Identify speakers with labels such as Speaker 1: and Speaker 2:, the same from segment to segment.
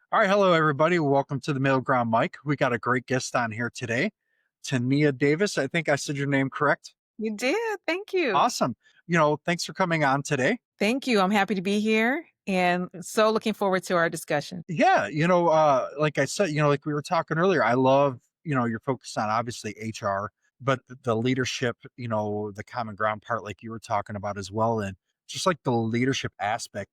Speaker 1: All right, hello everybody. Welcome to the Middle Ground, Mike. We got a great guest on here today, Tania Davis. I think I said your name correct.
Speaker 2: You did. Thank you.
Speaker 1: Awesome. Thanks for coming on today.
Speaker 2: Thank you. I'm happy to be here and so looking forward to our discussion.
Speaker 1: Yeah, like I said, like we were talking earlier, I love, you're focused on obviously HR, but the leadership, the common ground part, like you were talking about as well, and just like the leadership aspect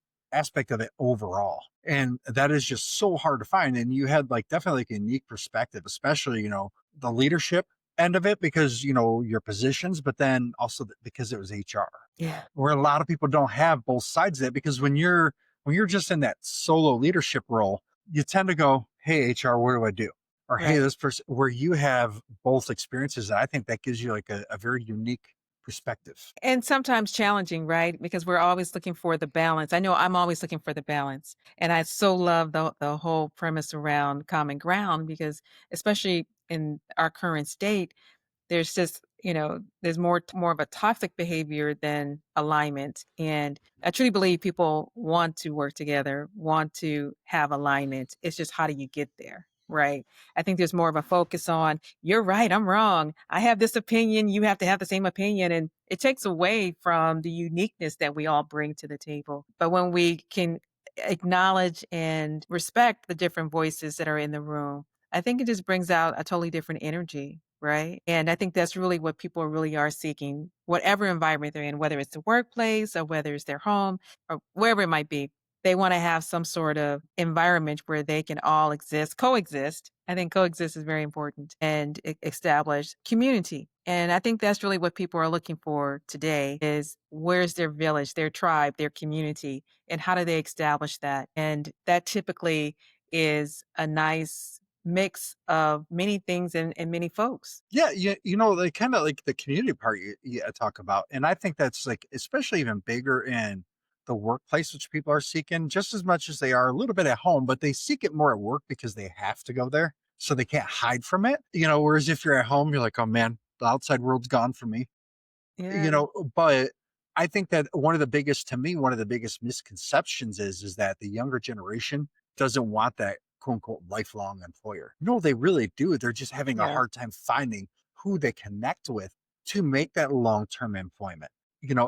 Speaker 1: of it overall. And that is just so hard to find. And you had like definitely like a unique perspective, especially, the leadership end of it because, your positions, but then also because it was HR,
Speaker 2: Yeah.
Speaker 1: where a lot of people don't have both sides of it because when you're just in that solo leadership role, you tend to go, "Hey, HR, what do I do?" Or "Hey,
Speaker 2: Right.
Speaker 1: this person," where you have both experiences. And I think that gives you like a very unique perspective.
Speaker 2: And sometimes challenging, right? Because we're always looking for the balance. I know I'm always looking for the balance. And I so love the whole premise around common ground because especially in our current state, there's just, there's more of a toxic behavior than alignment. And I truly believe people want to work together, want to have alignment. It's just how do you get there? Right. I think there's more of a focus on you're right, I'm wrong. I have this opinion, you have to have the same opinion. And it takes away from the uniqueness that we all bring to the table. But when we can acknowledge and respect the different voices that are in the room, I think it just brings out a totally different energy, right? And I think that's really what people really are seeking, whatever environment they're in, whether it's the workplace or whether it's their home or wherever it might be. They want to have some sort of environment where they can all exist, coexist. I think coexist is very important and establish community. And I think that's really what people are looking for today is where's their village, their tribe, their community, and how do they establish that? And that typically is a nice mix of many things and many folks.
Speaker 1: Yeah, like kind of like the community part you talk about, and I think that's like especially even bigger in the workplace, which people are seeking just as much as they are a little bit at home, but they seek it more at work because they have to go there, so they can't hide from it. Whereas if you're at home, you're like, oh man, the outside world's gone from me.
Speaker 2: Yeah.
Speaker 1: But I think that one of the biggest misconceptions is that the younger generation doesn't want that quote unquote lifelong employer. No, they really do. They're just having a
Speaker 2: Yeah.
Speaker 1: hard time finding who they connect with to make that long-term employment.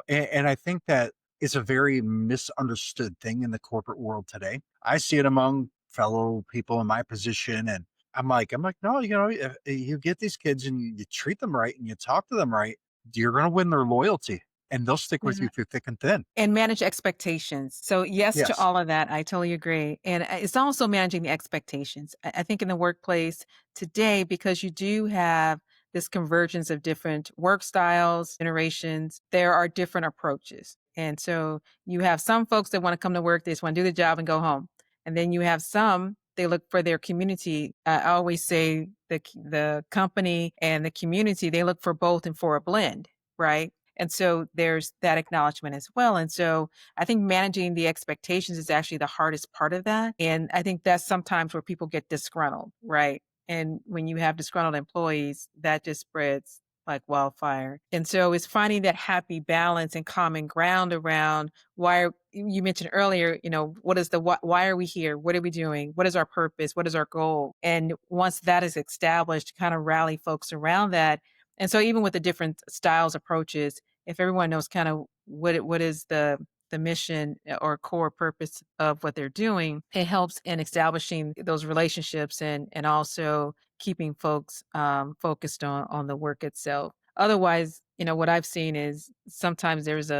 Speaker 1: And I think that it's a very misunderstood thing in the corporate world today. I see it among fellow people in my position, and I'm like, no, if you get these kids and you treat them right and you talk to them right, you're gonna win their loyalty, and they'll stick with
Speaker 2: Yeah.
Speaker 1: you through thick and thin.
Speaker 2: And manage expectations. So, yes to
Speaker 1: Yes.
Speaker 2: all of that. I totally agree. And it's also managing the expectations. I think in the workplace today, because you do have this convergence of different work styles, generations, there are different approaches. And so you have some folks that want to come to work, they just want to do the job and go home. And then you have some, they look for their community. I always say the company and the community, they look for both and for a blend, right? And so there's that acknowledgement as well. And so I think managing the expectations is actually the hardest part of that. And I think that's sometimes where people get disgruntled, right? And when you have disgruntled employees, that just spreads like wildfire. And so it's finding that happy balance and common ground around you mentioned earlier, what is why are we here? What are we doing? What is our purpose? What is our goal? And once that is established, kind of rally folks around that. And so even with the different styles, approaches, if everyone knows kind of what is the mission or core purpose of what they're doing, it helps in establishing those relationships and also keeping folks focused on the work itself. Otherwise, what I've seen is sometimes there's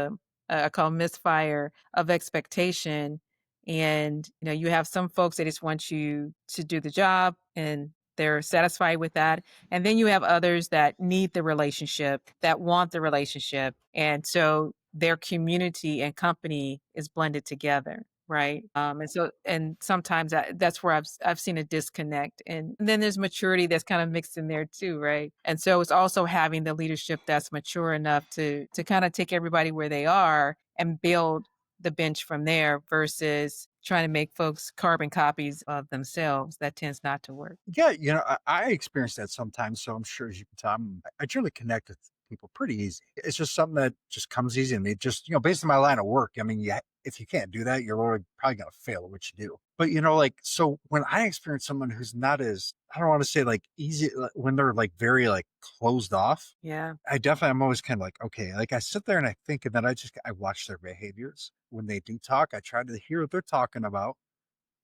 Speaker 2: I call misfire of expectation, and you have some folks that just want you to do the job and they're satisfied with that, and then you have others that need the relationship, that want the relationship. And so their community and company is blended together. Right. And sometimes that's where I've seen a disconnect. And then there's maturity that's kind of mixed in there too. Right. And so it's also having the leadership that's mature enough to kind of take everybody where they are and build the bench from there versus trying to make folks carbon copies of themselves. That tends not to work.
Speaker 1: Yeah, I experience that sometimes, so I'm sure as you can tell, I truly connect with people pretty easy. It's just something that just comes easy to me. Just, based on my line of work. I mean, yeah, if you can't do that, you're probably gonna fail at what you do. But like, so when I experience someone who's not as, I don't want to say like easy, when they're like very like closed off,
Speaker 2: Yeah.
Speaker 1: I'm always kind of like, okay, like I sit there and I think, and then I watch their behaviors when they do talk. I try to hear what they're talking about,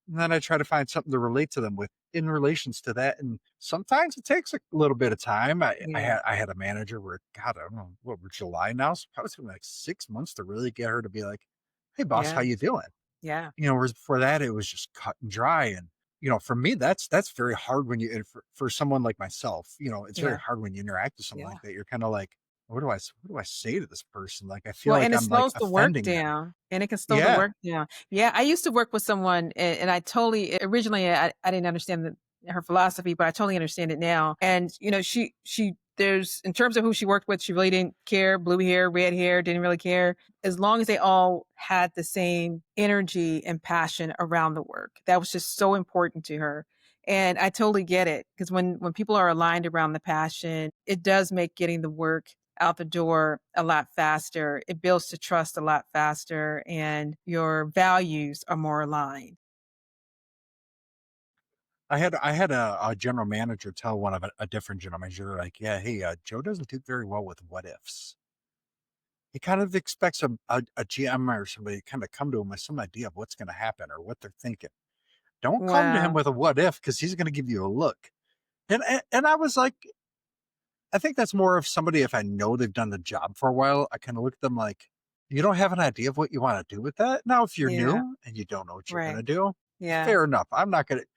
Speaker 1: and then I try to find something to relate to them with in relations to that. And sometimes it takes a little bit of time.
Speaker 2: Yeah.
Speaker 1: I had a manager where, God, I don't know what, we're July now, so probably took me like 6 months to really get her to be like, "Hey, boss,
Speaker 2: Yeah.
Speaker 1: how you doing?"
Speaker 2: Yeah.
Speaker 1: Whereas before that, it was just cut and dry. And for me, that's very hard when and for someone like myself. It's very
Speaker 2: Yeah.
Speaker 1: hard when you interact with someone
Speaker 2: Yeah.
Speaker 1: like that. You're kind of like, what do I say to this person? Like, I feel
Speaker 2: Well,
Speaker 1: like
Speaker 2: and it
Speaker 1: I'm like
Speaker 2: slows the work
Speaker 1: offending them.
Speaker 2: down, and it can slow the
Speaker 1: Yeah,
Speaker 2: work down. Yeah, I used to work with someone, and I totally originally, I didn't understand her philosophy, but I totally understand it now. And, there's in terms of who she worked with, she really didn't care, blue hair, red hair, didn't really care. As long as they all had the same energy and passion around the work. That was just so important to her. And I totally get it, because when people are aligned around the passion, it does make getting the work out the door a lot faster. It builds the trust a lot faster, and your values are more aligned.
Speaker 1: I had a general manager tell one of a different general manager, they're like, "Yeah, hey, Joe doesn't do very well with what ifs. He kind of expects a GM or somebody to kind of come to him with some idea of what's going to happen or what they're thinking. Don't come to him
Speaker 2: Wow.
Speaker 1: with a what if because he's going to give you a look." And I was like, I think that's more of somebody, if I know they've done the job for a while, I kind of look at them like, you don't have an idea of what you want to do with that. Now, if you're
Speaker 2: Yeah.
Speaker 1: new and you don't know what you're going
Speaker 2: Right.
Speaker 1: to do,
Speaker 2: Yeah.
Speaker 1: fair enough. I'm not going to,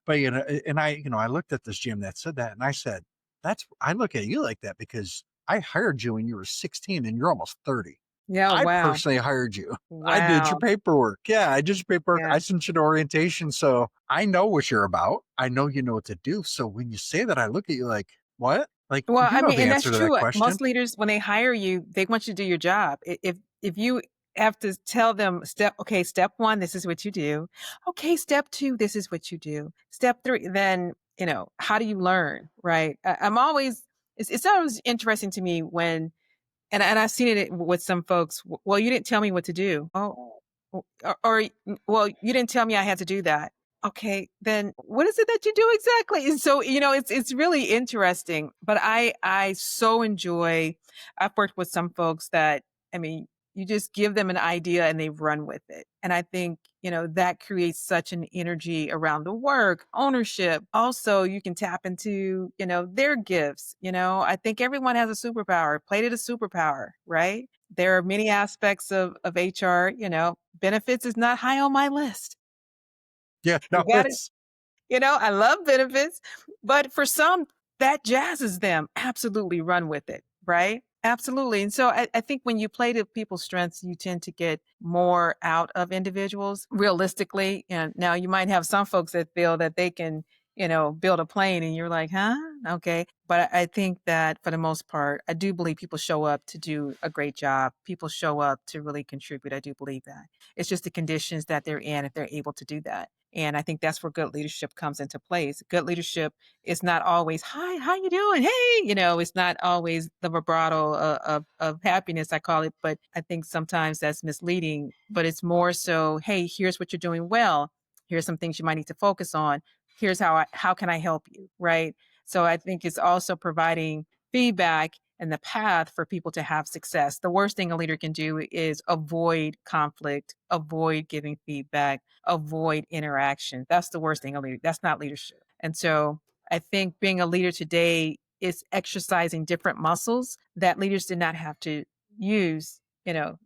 Speaker 1: but and I looked at this gym that said that and I said, I look at you like that because I hired you when you were 16 and you're almost 30.
Speaker 2: Yeah.
Speaker 1: I
Speaker 2: Wow.
Speaker 1: personally hired you. I did your
Speaker 2: Wow.
Speaker 1: paperwork. Yeah, I did your paperwork.
Speaker 2: Yeah.
Speaker 1: I sent you to orientation. So I know what you're about. I know you know what to do. So when you say that, I look at you like, what? Like,
Speaker 2: Well,
Speaker 1: you
Speaker 2: I
Speaker 1: know
Speaker 2: mean,
Speaker 1: the
Speaker 2: and that's
Speaker 1: answer to that
Speaker 2: true.
Speaker 1: question.
Speaker 2: Most leaders, when they hire you, they want you to do your job. If you have to tell them step one, this is what you do. Okay, step two, this is what you do. Step three, then how do you learn, right? I'm always it's always interesting to me when and I've seen it with some folks. Well, you didn't tell me what to do. Oh, well, you didn't tell me I had to do that. Okay, then what is it that you do exactly? And so, it's really interesting. But I so enjoy. I've worked with some folks that, I mean, you just give them an idea and they run with it. And I think, that creates such an energy around the work, ownership. Also, you can tap into, their gifts. I think everyone has a superpower. Play it a superpower, right? There are many aspects of HR, benefits is not high on my list.
Speaker 1: Yeah,
Speaker 2: You
Speaker 1: no,
Speaker 2: got it. I love benefits, but for some, that jazzes them. Absolutely run with it, right? Absolutely. And so I think when you play to people's strengths, you tend to get more out of individuals realistically. And now you might have some folks that feel that they can, build a plane and you're like, huh? Okay. But I think that for the most part, I do believe people show up to do a great job. People show up to really contribute. I do believe that. It's just the conditions that they're in if they're able to do that. And I think that's where good leadership comes into place. Good leadership is not always, "Hi, how you doing? Hey," it's not always the vibrato of happiness, I call it. But I think sometimes that's misleading. But it's more so, "Hey, here's what you're doing well. Here's some things you might need to focus on. Here's how can I help you?" Right. So I think it's also providing feedback and the path for people to have success. The worst thing a leader can do is avoid conflict, avoid giving feedback, avoid interaction. That's the worst thing a leader. That's not leadership. And so I think being a leader today is exercising different muscles that leaders did not have to use,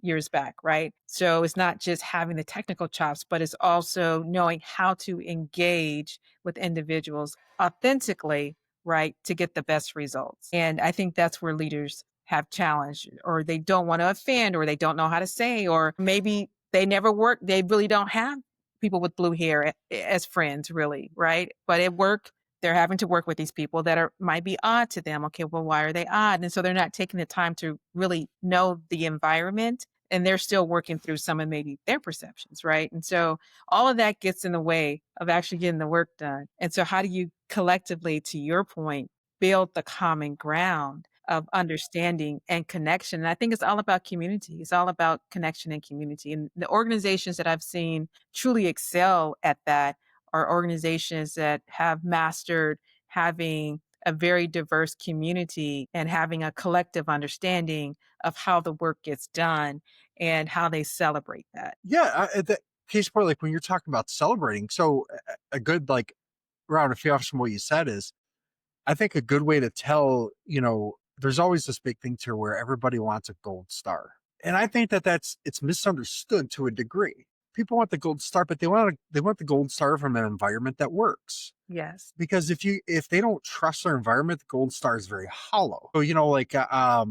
Speaker 2: years back, right? So it's not just having the technical chops, but it's also knowing how to engage with individuals authentically, right, to get the best results. And I think that's where leaders have challenged, or they don't want to offend, or they don't know how to say, or maybe they really don't have people with blue hair as friends, really, right? But at work, they're having to work with these people that might be odd to them. Okay, well, why are they odd? And so they're not taking the time to really know the environment, and they're still working through some of maybe their perceptions, right? And so all of that gets in the way of actually getting the work done. And so how do you collectively, to your point, build the common ground of understanding and connection. And I think it's all about community. It's all about connection and community. And the organizations that I've seen truly excel at that are organizations that have mastered having a very diverse community and having a collective understanding of how the work gets done and how they celebrate that.
Speaker 1: Yeah, the case point, like when you're talking about celebrating, so a good like round of off from what you said is, I think a good way to tell, there's always this big thing to where everybody wants a gold star, and I think that it's misunderstood to a degree. People want the gold star, but they want the gold star from an environment that works.
Speaker 2: Yes.
Speaker 1: Because if they don't trust their environment, the gold star is very hollow. So, like, I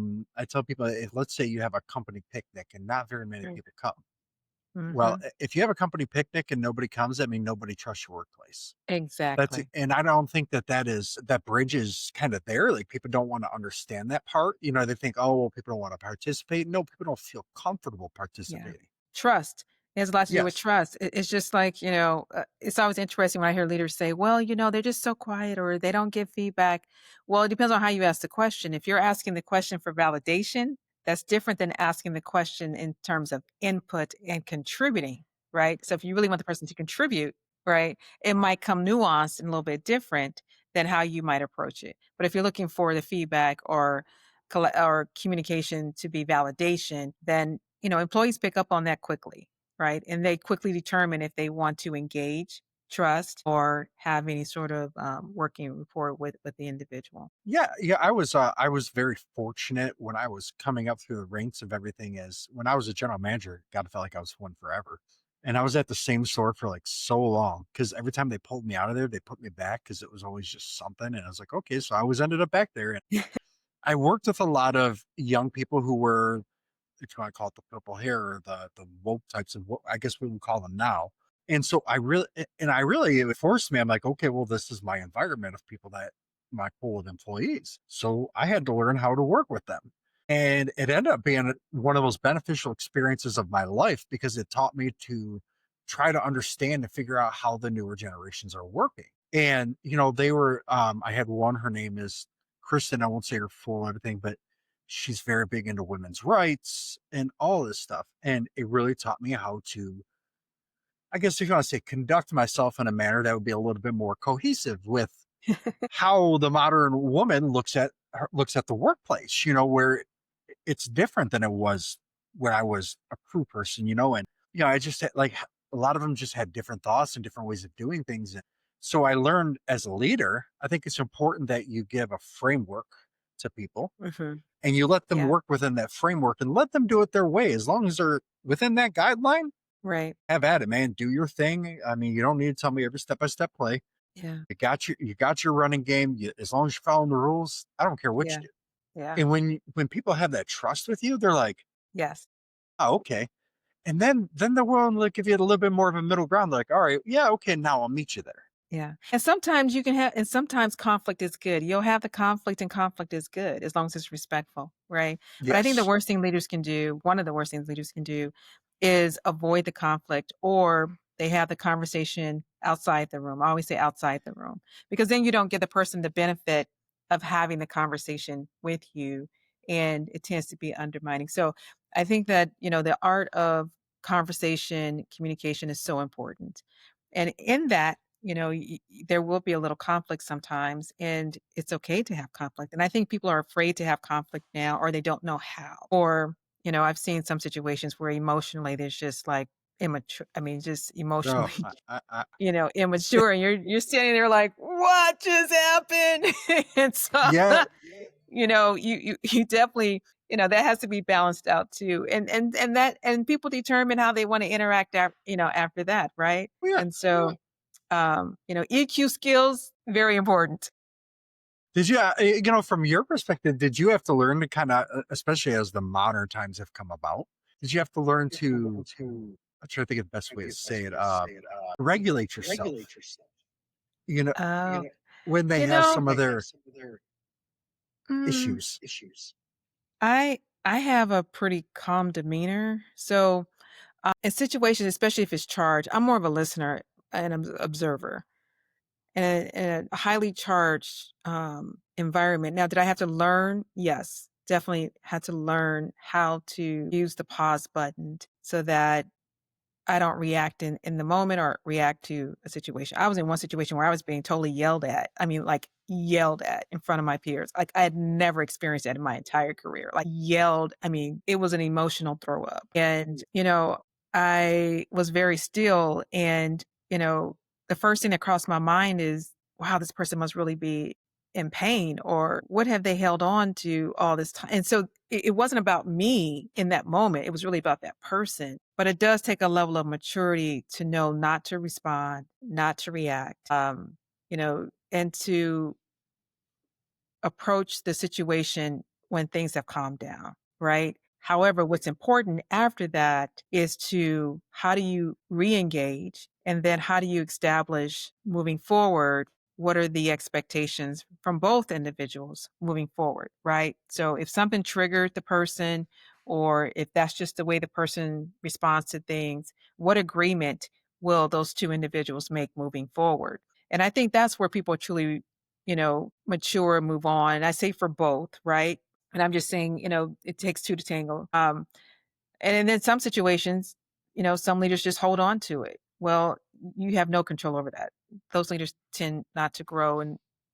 Speaker 1: tell people, if let's say you have a company picnic and not very many
Speaker 2: Right.
Speaker 1: people come. Well,
Speaker 2: Mhm.
Speaker 1: if you have a company picnic and nobody comes, I mean, nobody trusts your workplace.
Speaker 2: Exactly.
Speaker 1: And I don't think that bridge is kind of there. Like people don't want to understand that part. They think, oh, well, people don't want to participate. No, people don't feel comfortable
Speaker 2: Yeah.
Speaker 1: participating.
Speaker 2: Trust. It has a lot to do with
Speaker 1: Yes.
Speaker 2: trust. It's just like, it's always interesting when I hear leaders say, well, they're just so quiet or they don't give feedback. Well, it depends on how you ask the question. If you're asking the question for validation, that's different than asking the question in terms of input and contributing, right? So if you really want the person to contribute, right, it might come nuanced and a little bit different than how you might approach it. But if you're looking for the feedback or communication to be validation, then employees pick up on that quickly, right? And they quickly determine if they want to engage, trust, or have any sort of working rapport with the individual.
Speaker 1: Yeah, yeah. I was very fortunate when I was coming up through the ranks of everything. As when I was a general manager, God, I felt like I was one forever. And I was at the same store for like so long because every time they pulled me out of there, they put me back because it was always just something. And I was like, okay, so I always ended up back there. And I worked with a lot of young people who were, if you want to call it the purple hair or the woke types of what I guess we would call them now. And so I really it forced me. I'm like, okay, well, this is my environment of people that my pool of employees. So I had to learn how to work with them. And it ended up being one of those beneficial experiences of my life because it taught me to try to understand and figure out how the newer generations are working. And, I had one, her name is Kristen. I won't say her full everything, but she's very big into women's rights and all this stuff. And it really taught me how to, I guess if you want to say, conduct myself in a manner that would be a little bit more cohesive with how the modern woman looks at the workplace, where it's different than it was when I was a crew person, and I just had, like a lot of them just had different thoughts and different ways of doing things. And so I learned as a leader, I think it's important that you give a framework to people
Speaker 2: Hmm.
Speaker 1: and you let them
Speaker 2: Yeah.
Speaker 1: work within that framework and let them do it their way. As long as they're within that guideline,
Speaker 2: Right.
Speaker 1: have at it, man. Do your thing. I mean, you don't need to tell me every step by step play.
Speaker 2: Yeah.
Speaker 1: You got your running game. As long as you're following the rules, I don't care what
Speaker 2: Yeah.
Speaker 1: you do.
Speaker 2: Yeah.
Speaker 1: And when people have that trust with you, they're like,
Speaker 2: Yes.
Speaker 1: oh, okay. And then they're willing to give you a little bit more of a middle ground. They're like, all right, yeah, okay, now I'll meet you there.
Speaker 2: Yeah. And sometimes you can have and sometimes conflict is good. You'll have the conflict and conflict is good as long as it's respectful, right? But I think the
Speaker 1: Yes.
Speaker 2: worst thing leaders can do, one of the worst things leaders can do is avoid the conflict or they have the conversation outside the room. I always say outside the room because then you don't give the person the benefit of having the conversation with you and it tends to be undermining. So I think that, the art of conversation, communication is so important. And in that, there will be a little conflict sometimes, and it's okay to have conflict. And I think people are afraid to have conflict now, or they don't know how. Or, I've seen some situations where emotionally there's just like immature. I mean, just
Speaker 1: Oh,
Speaker 2: emotionally,
Speaker 1: I
Speaker 2: immature, and you're standing there like, what just happened? And so,
Speaker 1: yeah,
Speaker 2: you definitely, that has to be balanced out too. And people determine how they want to interact after that, right?
Speaker 1: yeah.
Speaker 2: And so EQ skills, very important.
Speaker 1: Did you, from your perspective, did you have to learn to kind of, especially as the modern times have come about, did you have to learn to, I'm trying to think of the best way to say it, regulate yourself, you know,
Speaker 2: Oh,
Speaker 1: when they
Speaker 2: you
Speaker 1: have
Speaker 2: know,
Speaker 1: some of their
Speaker 2: mm,
Speaker 1: issues?
Speaker 2: I have a pretty calm demeanor. So in situations, especially if it's charged, I'm more of a listener and observer. in a highly charged environment. Now, did I have to learn? Yes, definitely had to learn how to use the pause button so that I don't react in the moment or react to a situation. I was in one situation where I was being totally yelled at. I mean, like yelled at in front of my peers. Like I had never experienced that in my entire career. Like yelled. I mean, it was an emotional throw up. And, I was very still and, the first thing that crossed my mind is, wow, this person must really be in pain or what have they held on to all this time? And so it wasn't about me in that moment. It was really about that person. But it does take a level of maturity to know not to respond, not to react, and to approach the situation when things have calmed down, right? However, what's important after that is to how do you re-engage and then how do you establish moving forward what are the expectations from both individuals moving forward, right? So if something triggered the person or if that's just the way the person responds to things, what agreement will those two individuals make moving forward? And I think that's where people truly mature, move on. And I say for both, right? And I'm just saying, it takes two to tangle. And then some situations, some leaders just hold on to it. Well, you have no control over that. Those leaders tend not to grow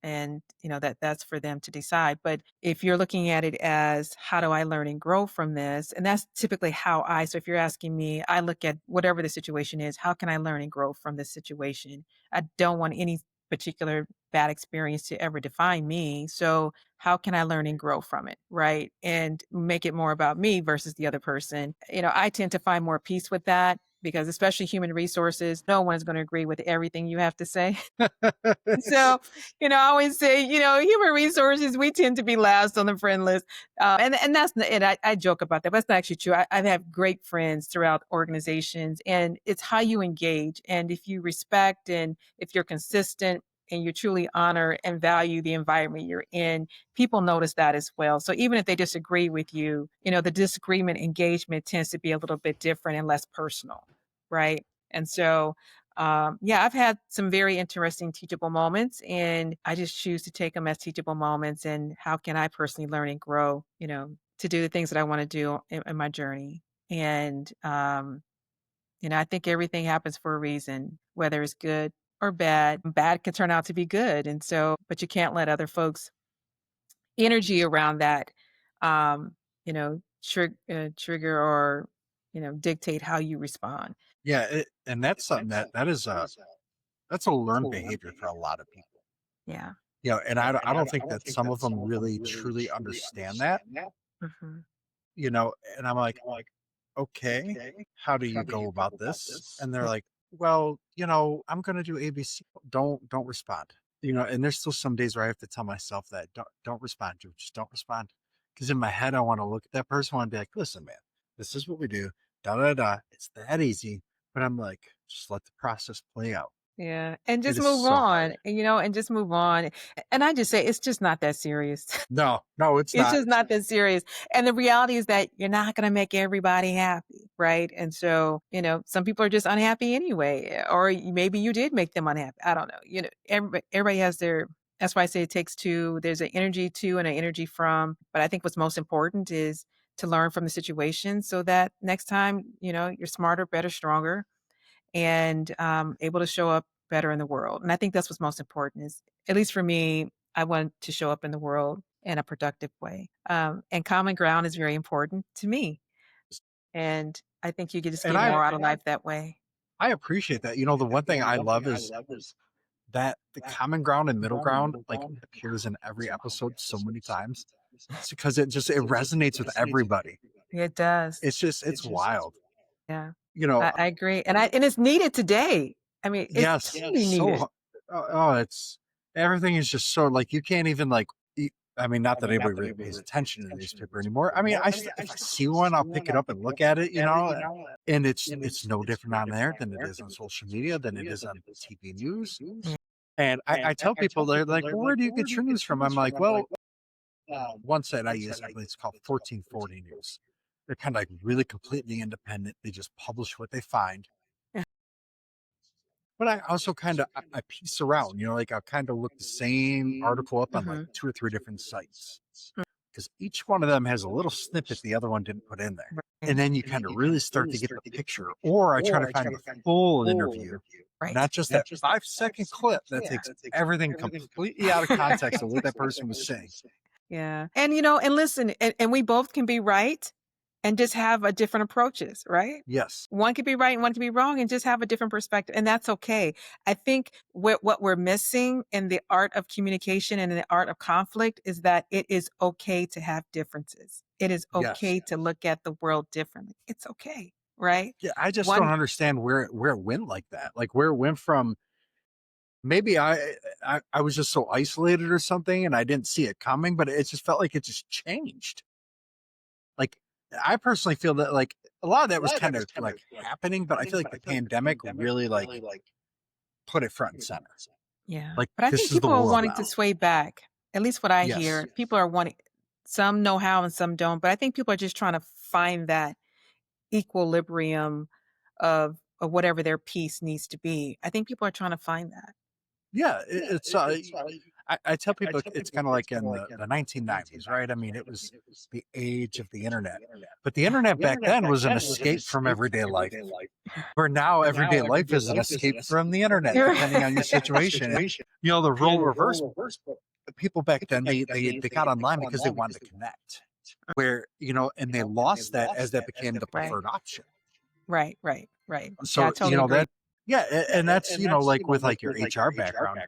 Speaker 2: and that's for them to decide. But if you're looking at it as how do I learn and grow from this? And that's typically how so if you're asking me, I look at whatever the situation is, how can I learn and grow from this situation? I don't want any particular bad experience to ever define me. So how can I learn and grow from it? Right. And make it more about me versus the other person. I tend to find more peace with that because, especially human resources, no one is going to agree with everything you have to say. So, I always say, human resources, we tend to be last on the friend list. And that's, and I joke about that, but that's not actually true. I've had great friends throughout organizations, and it's how you engage. And if you respect and if you're consistent and you truly honor and value the environment you're in, people notice that as well. So even if they disagree with you, the disagreement engagement tends to be a little bit different and less personal. Right. And so, yeah, I've had some very interesting teachable moments, and I just choose to take them as teachable moments. And how can I personally learn and grow, to do the things that I want to do in my journey? And, I think everything happens for a reason, whether it's good or bad. Bad can turn out to be good. And so, but you can't let other folks' energy around that, trigger or, dictate how you respond.
Speaker 1: Yeah, and that's something that is that's a learned behavior for a lot of people.
Speaker 2: Yeah.
Speaker 1: And I don't think that some of them really truly understand that,
Speaker 2: Mhm.
Speaker 1: and I'm like, "Okay, how do you go about this?" And they're like, "Well, I'm gonna do ABC. Don't respond." And there's still some days where I have to tell myself that don't respond, dude. Just don't respond. Because in my head, I want to look at that person and be like, "Listen, man, this is what we do. Da da da. It's that easy." But I'm like, just let the process play out.
Speaker 2: Yeah, and
Speaker 1: It
Speaker 2: just
Speaker 1: is
Speaker 2: move
Speaker 1: so hard.
Speaker 2: on, and just move on, and I just say it's just not that serious.
Speaker 1: No, no, it's
Speaker 2: It's
Speaker 1: not.
Speaker 2: just not that serious, and the reality is that you're not gonna make everybody happy, right? And so, some people are just unhappy anyway, or maybe you did make them unhappy, I don't know, everybody has their that's why I say it takes 2, there's an energy to and an energy from, but I think what's most important is to learn from the situation so that next time, you're smarter, better, stronger, and able to show up better in the world. And I think that's what's most important is, at least for me, I want to show up in the world in a productive way. And common ground is very important to me. And I think you can just
Speaker 1: And
Speaker 2: get
Speaker 1: I
Speaker 2: more out of life that way.
Speaker 1: I appreciate that. The one thing I love is that the common ground and middle ground like appears in every episode so many times. It's because it resonates with everybody.
Speaker 2: It does.
Speaker 1: It's wild.
Speaker 2: Yeah.
Speaker 1: You know,
Speaker 2: I agree. And it's needed today. I mean, it's
Speaker 1: yes,
Speaker 2: totally
Speaker 1: so
Speaker 2: needed.
Speaker 1: it's everything is just so like you can't even like I mean, not that anybody really pays attention to the newspaper anymore. I mean, if I see one, I'll pick it up and look at it, and it's no different on there than it is on social media, than it is on TV news. And I tell people they're like, well, where do you get your news from? I'm like, well, one site I use, I believe it's called 1440 News. They're kind of like really completely independent. They just publish what they find. but I also kinda I piece around, like, I'll kinda look the same article up on, like,
Speaker 2: Mhm.
Speaker 1: 2 or 3 different sites, because each one of them has a little snippet the other one didn't put in there, and
Speaker 2: Right.
Speaker 1: then you kinda really start to get the picture, or I try to find the full interview,
Speaker 2: Right.
Speaker 1: not just that 5-second clip that takes everything completely out of context of what that person was saying.
Speaker 2: Yeah. And and listen, and we both can be right and just have a different approaches, right?
Speaker 1: Yes.
Speaker 2: One could be right and one could be wrong and just have a different perspective. And that's okay. I think what we're missing in the art of communication and in the art of conflict is that it is okay to have differences. It is
Speaker 1: Yes.
Speaker 2: okay to look at the world differently. It's okay, right?
Speaker 1: Yeah, I just don't
Speaker 2: One
Speaker 1: understand where it went like that, like, where it went from maybe I was just so isolated or something, and I didn't see it coming, but it just felt like it just changed. Like, I personally feel that, like, a lot of that was kind of, like, happening, but I feel like the pandemic really, like, put it front and center.
Speaker 2: Yeah.
Speaker 1: Like,
Speaker 2: But I think
Speaker 1: this is the
Speaker 2: people are
Speaker 1: world
Speaker 2: wanting to
Speaker 1: now.
Speaker 2: sway back. At least what I
Speaker 1: Yes.
Speaker 2: hear, people are wanting some know how and some don't, but I think people are just trying to find that equilibrium of whatever their piece needs to be. I think people are trying to find that.
Speaker 1: Yeah, it's, I tell people it's kinda like in the 1990s, right? I mean, it was the age of the internet, but the internet back then was an escape from everyday life, where now everyday life is an escape from the internet,
Speaker 2: You're
Speaker 1: depending on your situation, and, the role reverse, the people back then, they got online because they wanted to connect, where, and they lost that as that became the
Speaker 2: right.
Speaker 1: preferred option.
Speaker 2: Right, right, right. Yeah, I
Speaker 1: So,
Speaker 2: totally agree.
Speaker 1: that yeah, and that's, like, with, like, your HR background,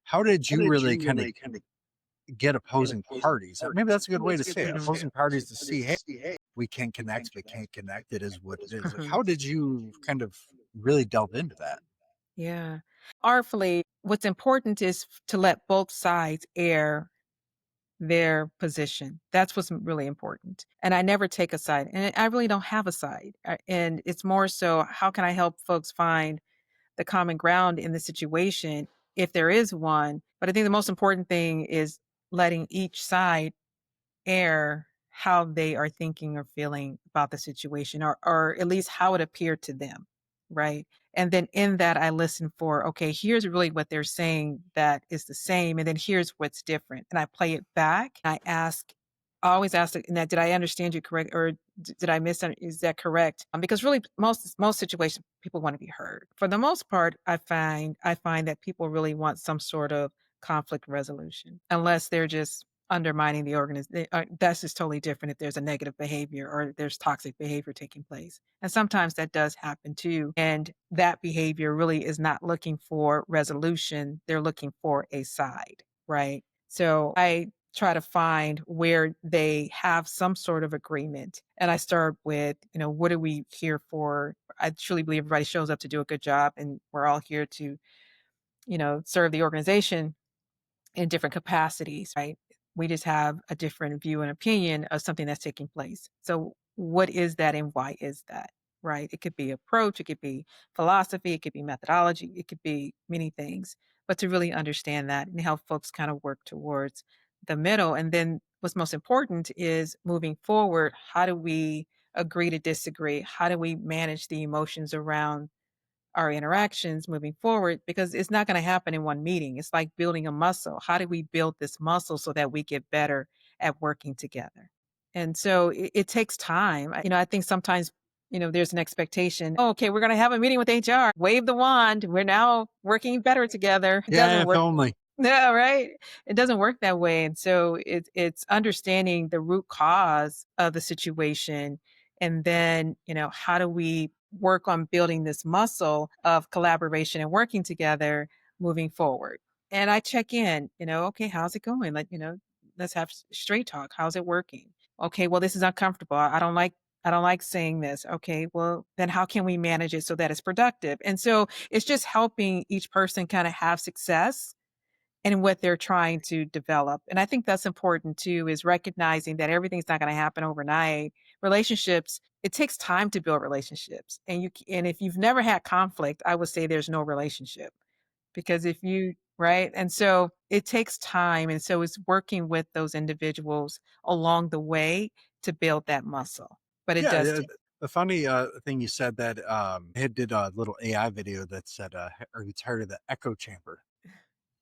Speaker 1: how did you really kinda get opposing parties? Maybe that's a good way to say it,
Speaker 2: Mhm.
Speaker 1: opposing parties to see, "Hey, we can connect, we can't connect, it is what it is." Like,
Speaker 2: Mhm.
Speaker 1: how did you kind of really delve into that?
Speaker 2: Yeah. Artfully, what's important is to let both sides air their position. That's what's really important. And I never take a side. And I really don't have a side. And it's more so how can I help folks find the common ground in the situation if there is one. But I think the most important thing is letting each side air how they are thinking or feeling about the situation or at least how it appeared to them, right? And then in that I listen for, okay, here's really what they're saying that is the same and then here's what's different. And I play it back. I always ask it, and that did I understand you correct or did I miss is that correct? Because really most situations people want to be heard. For the most part, I find that people really want some sort of conflict resolution unless they're just undermining the organization. That's just totally different if there's a negative behavior or there's toxic behavior taking place. And sometimes that does happen too. And that behavior really is not looking for resolution. They're looking for a side, right? So I try to find where they have some sort of agreement. And I start with, what are we here for? I truly believe everybody shows up to do a good job and we're all here to, serve the organization in different capacities, right? We just have a different view and opinion of something that's taking place. So, what is that and why is that? Right? It could be approach, it could be philosophy, it could be methodology, it could be many things. But to really understand that and help folks kind of work towards the middle. And then what's most important is moving forward, how do we agree to disagree? How do we manage the emotions around our interactions moving forward because it's not going to happen in one meeting. It's like building a muscle. How do we build this muscle so that we get better at working together? And so it takes time. I think sometimes, there's an expectation. Oh, okay, we're going to have a meeting with HR. Wave the wand. We're now working better together. It
Speaker 1: Yeah,
Speaker 2: doesn't
Speaker 1: if
Speaker 2: work.
Speaker 1: only.
Speaker 2: No, right? It doesn't work that way. And so it's understanding the root cause of the situation. And then, how do we work on building this muscle of collaboration and working together moving forward? And I check in, okay, how's it going? Let's have straight talk. How's it working? Okay, well, this is uncomfortable. I don't like saying this. Okay, well, then how can we manage it so that it's productive? And so it's just helping each person kind of have success and what they're trying to develop. And I think that's important too, is recognizing that everything's not going to happen overnight. Relationships, it takes time to build relationships. And if you've never had conflict, I would say there's no relationship because if you, right? And so it takes time. And so it's working with those individuals along the way to build that muscle. But it
Speaker 1: Yeah,
Speaker 2: does
Speaker 1: yeah,
Speaker 2: take.
Speaker 1: The funny thing you said that I did a little AI video that said, "Are you tired of the echo chamber?"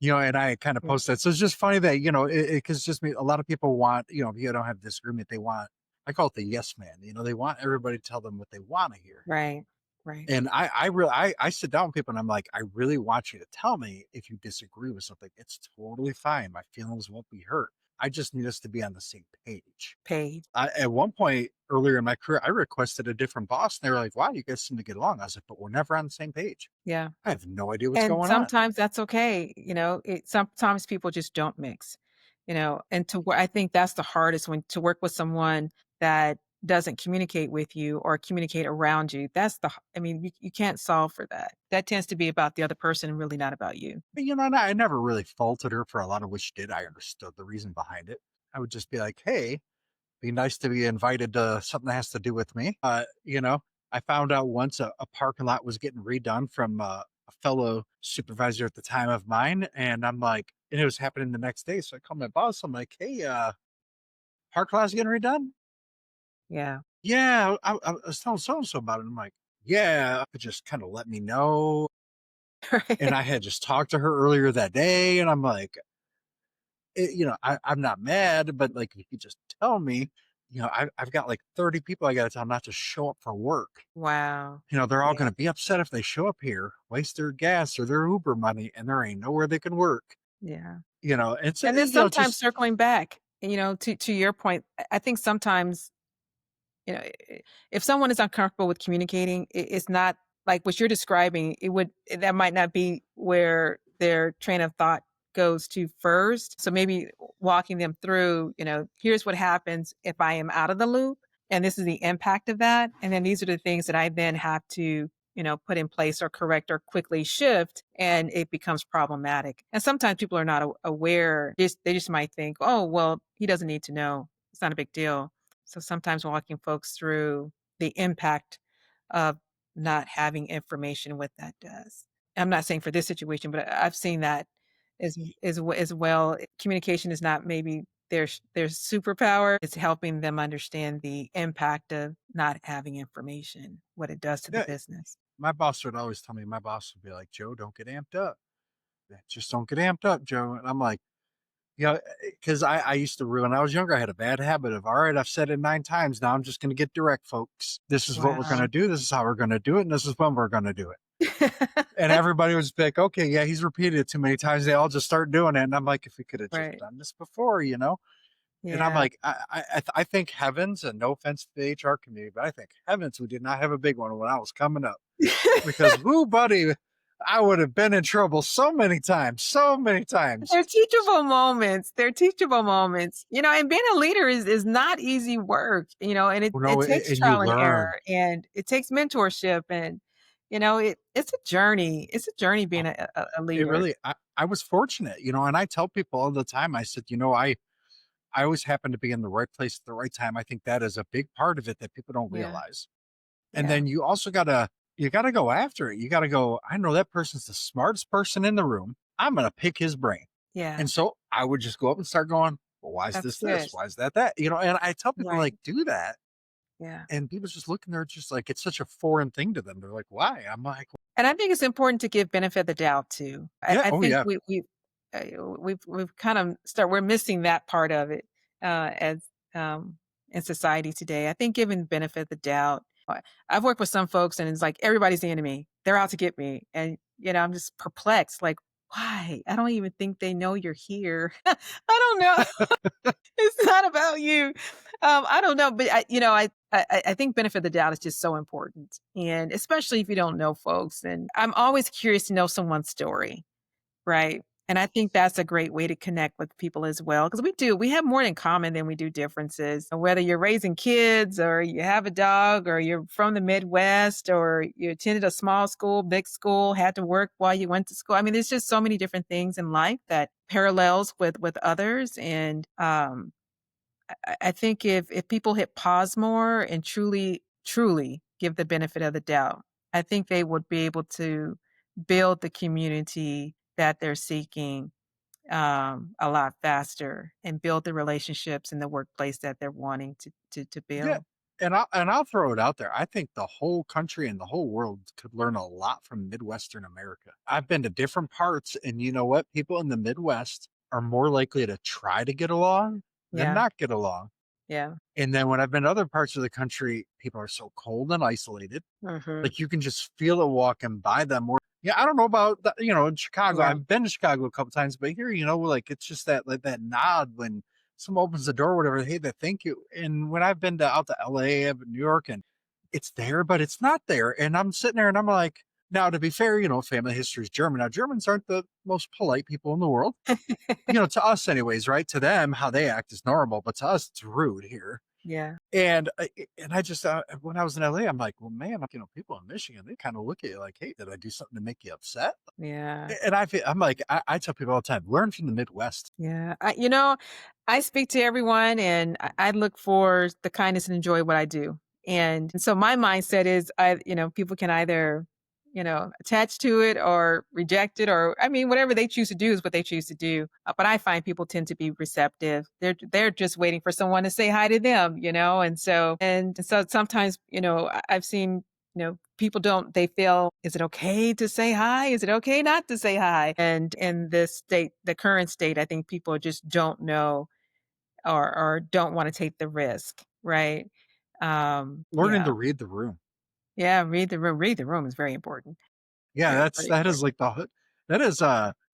Speaker 1: And I kind of
Speaker 2: Yeah.
Speaker 1: posted that. So it's just funny that because just me, a lot of people want, if you don't have disagreement, they want. I call it the yes man. They want everybody to tell them what they want to hear.
Speaker 2: Right. Right.
Speaker 1: And I sit down with people and I'm like, I really want you to tell me if you disagree with something. It's totally fine. My feelings won't be hurt. I just need us to be on the same page.
Speaker 2: Paid.
Speaker 1: At one point earlier in my career, I requested a different boss, and they were like, "Wow, you guys seem to get along." I was like, "But we're never on the same page.
Speaker 2: Yeah.
Speaker 1: I have no idea what's
Speaker 2: And
Speaker 1: going on."
Speaker 2: sometimes that's okay, sometimes people just don't mix, and to where I think that's the hardest when to work with someone that doesn't communicate with you or communicate around you. That's I mean, you can't solve for that. That tends to be about the other person and really not about you.
Speaker 1: But and I never really faulted her for a lot of what she did. I understood the reason behind it. I would just be like, "Hey, be nice to be invited to something that has to do with me." I found out once a parking lot was getting redone from a fellow supervisor at the time of mine, and I'm like, and it was happening the next day. So I call my boss. I'm like, "Hey, parking lot's getting redone."
Speaker 2: Yeah.
Speaker 1: Yeah, I was telling so and so about it. I'm like, yeah, could just kind of let me know. And
Speaker 2: Right.
Speaker 1: I had just talked to her earlier that day, and I'm like, I'm not mad, but like, if you could just tell me, I've got like 30 people I got to tell not to show up for work.
Speaker 2: Wow.
Speaker 1: They're all
Speaker 2: Yeah.
Speaker 1: going to be upset if they show up here, waste their gas or their Uber money, and there ain't nowhere they can work.
Speaker 2: Yeah.
Speaker 1: It's
Speaker 2: And then sometimes
Speaker 1: just
Speaker 2: circling back, to your point, I think sometimes You know, if someone is uncomfortable with communicating, it's not like what you're describing, that might not be where their train of thought goes to first. So maybe walking them through, here's what happens if I am out of the loop, and this is the impact of that. And then these are the things that I then have to, put in place or correct or quickly shift, and it becomes problematic. And sometimes people are not aware. They just might think, oh, well, he doesn't need to know. It's not a big deal. So sometimes walking folks through the impact of not having information, what that does. I'm not saying for this situation, but I've seen that as well. Communication is not maybe their superpower. It's helping them understand the impact of not having information, what it does to the
Speaker 1: yeah.
Speaker 2: business.
Speaker 1: My boss would always tell me. My boss would be like, "Joe, don't get amped up. Just don't get amped up, Joe." And I'm like, because I used to when I was younger, I had a bad habit of, all right, I've said it 9 times. Now I'm just going to get direct, folks. This is what we're going to
Speaker 2: Wow.
Speaker 1: do. This is how we're going to do it. And this is when we're going to do it. And everybody was like, okay, yeah, he's repeated it too many times. They all just start doing it. And I'm like, if we could have just
Speaker 2: Right.
Speaker 1: done this before. And I'm
Speaker 2: Yeah.
Speaker 1: like, I think heavens, and no offense to the HR community, but I think heavens, we did not have a big one when I was coming up because, whoo, buddy, I would have been in trouble so many times, so many times.
Speaker 2: They're teachable moments. They're teachable moments, and being a leader is not easy work, and it
Speaker 1: You
Speaker 2: it
Speaker 1: know,
Speaker 2: takes
Speaker 1: and you
Speaker 2: trial and
Speaker 1: learn.
Speaker 2: error, and it takes mentorship, and, it's a journey. It's a journey being a
Speaker 1: It
Speaker 2: leader.
Speaker 1: really I was fortunate, and I tell people all the time, I said, I always happen to be in the right place at the right time. I think that is a big part of it that people don't
Speaker 2: Yeah,
Speaker 1: realize. And
Speaker 2: yeah,
Speaker 1: then you gotta go after it. You gotta go, I know that person's the smartest person in the room. I'm gonna pick his brain.
Speaker 2: yeah.
Speaker 1: And so I would just go up and start going, well, why is
Speaker 2: That's
Speaker 1: this this?
Speaker 2: good.
Speaker 1: Why is that that? And I tell people
Speaker 2: Right.
Speaker 1: like, do that.
Speaker 2: Yeah.
Speaker 1: And people just looking there just like it's such a foreign thing to them. They're like, why? I'm like,
Speaker 2: And I think it's important to give benefit of the doubt too. I
Speaker 1: yeah,
Speaker 2: I
Speaker 1: oh
Speaker 2: think
Speaker 1: yeah.
Speaker 2: we've kind of we're missing that part of it, as, in society today. I think giving benefit of the doubt. I've worked with some folks and it's like everybody's the enemy. They're out to get me, and, I'm just perplexed, like, "Why? I don't even think they know you're here." I don't know. It's not about you. I don't know, but I think benefit of the doubt is just so important, and especially if you don't know folks. And I'm always curious to know someone's story, right? And I think that's a great way to connect with people as well, because we have more in common than we do differences. Whether you're raising kids, or you have a dog, or you're from the Midwest, or you attended a small school, big school, had to work while you went to school. I mean, there's just so many different things in life that parallels with others, and I think if people hit pause more and truly give the benefit of the doubt, I think they would be able to build the community that they're seeking, a lot faster, and build the relationships in the workplace that they're wanting to
Speaker 1: Yeah.
Speaker 2: build.
Speaker 1: I'll throw it out there. I think the whole country and the whole world could learn a lot from Midwestern America. I've been to different parts, and you know what? People in the Midwest are more likely to try to get along than
Speaker 2: Yeah.
Speaker 1: not get along.
Speaker 2: Yeah.
Speaker 1: And then when I've been to other parts of the country, people are so cold and isolated.
Speaker 2: Mhm.
Speaker 1: Like you can just feel it walking by them. Or yeah, I don't know about that, in Chicago.
Speaker 2: Yeah.
Speaker 1: I've been to Chicago a couple times, but here, like it's just that like that nod when someone opens the door, or whatever. Hey, that thank you. And when I've been to out to LA, I've been New York, and it's there, but it's not there. And I'm sitting there and I'm like, now to be fair, family history is German. Now Germans aren't the most polite people in the world. To us anyways, right? To them, how they act is normal, but to us, it's rude here.
Speaker 2: Yeah.
Speaker 1: And I just when I was in LA, I'm like, well, man, people in Michigan, they kind of look at you like, hey, did I do something to make you upset?
Speaker 2: Yeah.
Speaker 1: And I'm like, I tell people all the time, learn from the Midwest.
Speaker 2: Yeah. I speak to everyone and I look for the kindness and enjoy what I do. And so my mindset is people can either, attach to it or reject it or I mean whatever they choose to do is what they choose to do. But I find people tend to be receptive. They're just waiting for someone to say hi to them, and so sometimes, I've seen people don't they feel, is it okay to say hi? Is it okay not to say hi? And in this state, the current state, I think people just don't know or don't want to take the risk, right?
Speaker 1: Learning
Speaker 2: Yeah.
Speaker 1: to read the room.
Speaker 2: Yeah, read the room. Read the room is very important.
Speaker 1: Yeah,
Speaker 2: Yeah,
Speaker 1: that's
Speaker 2: very
Speaker 1: that is
Speaker 2: important.
Speaker 1: like that is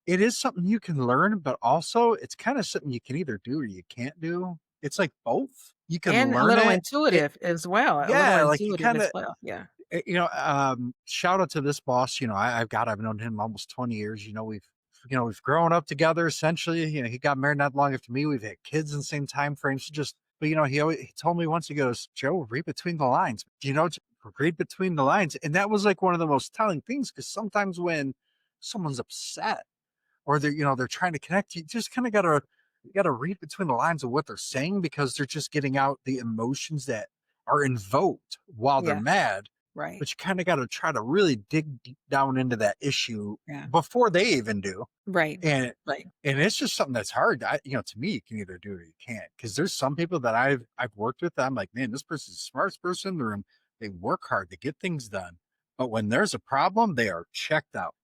Speaker 1: it is something you can learn, but also it's kind of something you can either do or you can't do. It's like both. You can
Speaker 2: And a
Speaker 1: learn
Speaker 2: little
Speaker 1: it.
Speaker 2: intuitive as well. A little
Speaker 1: Yeah, like you
Speaker 2: intuitive
Speaker 1: kind
Speaker 2: as
Speaker 1: of
Speaker 2: well. Yeah.
Speaker 1: shout out to this boss. I've known him almost 20 years. We've grown up together essentially. He got married not long after me. We've had kids in the same time frame. So just, but he told me once, he goes, Joe, read between the lines. Read between the lines. And that was like one of the most telling things because sometimes when someone's upset or they're trying to connect, you just kind of gotta read between the lines of what they're saying because they're just getting out the emotions that are invoked while they're
Speaker 2: Yeah.
Speaker 1: mad.
Speaker 2: Right.
Speaker 1: But you kind of got to try to really dig deep down into that issue
Speaker 2: Yeah.
Speaker 1: before they even do.
Speaker 2: Right.
Speaker 1: And
Speaker 2: Right.
Speaker 1: and it's just something that's hard. To me, you can either do it or you can't. Because there's some people that I've worked with. That I'm like, man, this person's the smartest person in the room. They work hard to get things done. But when there's a problem, they are checked out.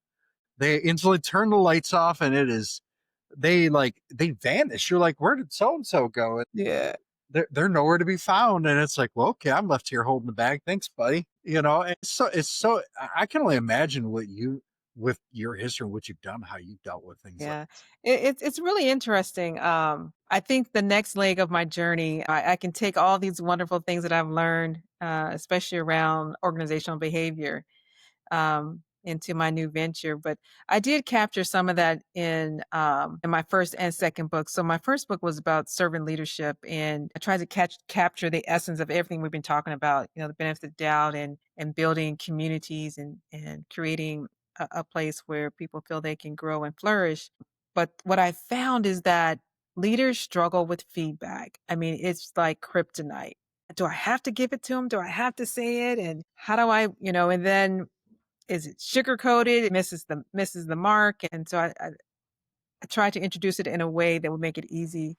Speaker 1: They instantly turn the lights off, and they vanish. You're like, where did so and so go?
Speaker 2: Yeah.
Speaker 1: They're nowhere to be found, and it's like, well, okay, I'm left here holding the bag. Thanks, buddy. It's so I can only imagine what you with your history, what you've done, how you dealt with things like
Speaker 2: Yeah,
Speaker 1: this.
Speaker 2: it's really interesting. I think the next leg of my journey, I can take all these wonderful things that I've learned, especially around organizational behavior, into my new venture. But I did capture some of that in my first and second book. So my first book was about servant leadership, and I tried to capture the essence of everything we've been talking about. The benefit of the doubt and building communities and creating a place where people feel they can grow and flourish. But what I found is that leaders struggle with feedback. I mean, it's like kryptonite. Do I have to give it to them? Do I have to say it? And how do and then is it sugar coated? It misses the mark. And so I try to introduce it in a way that would make it easy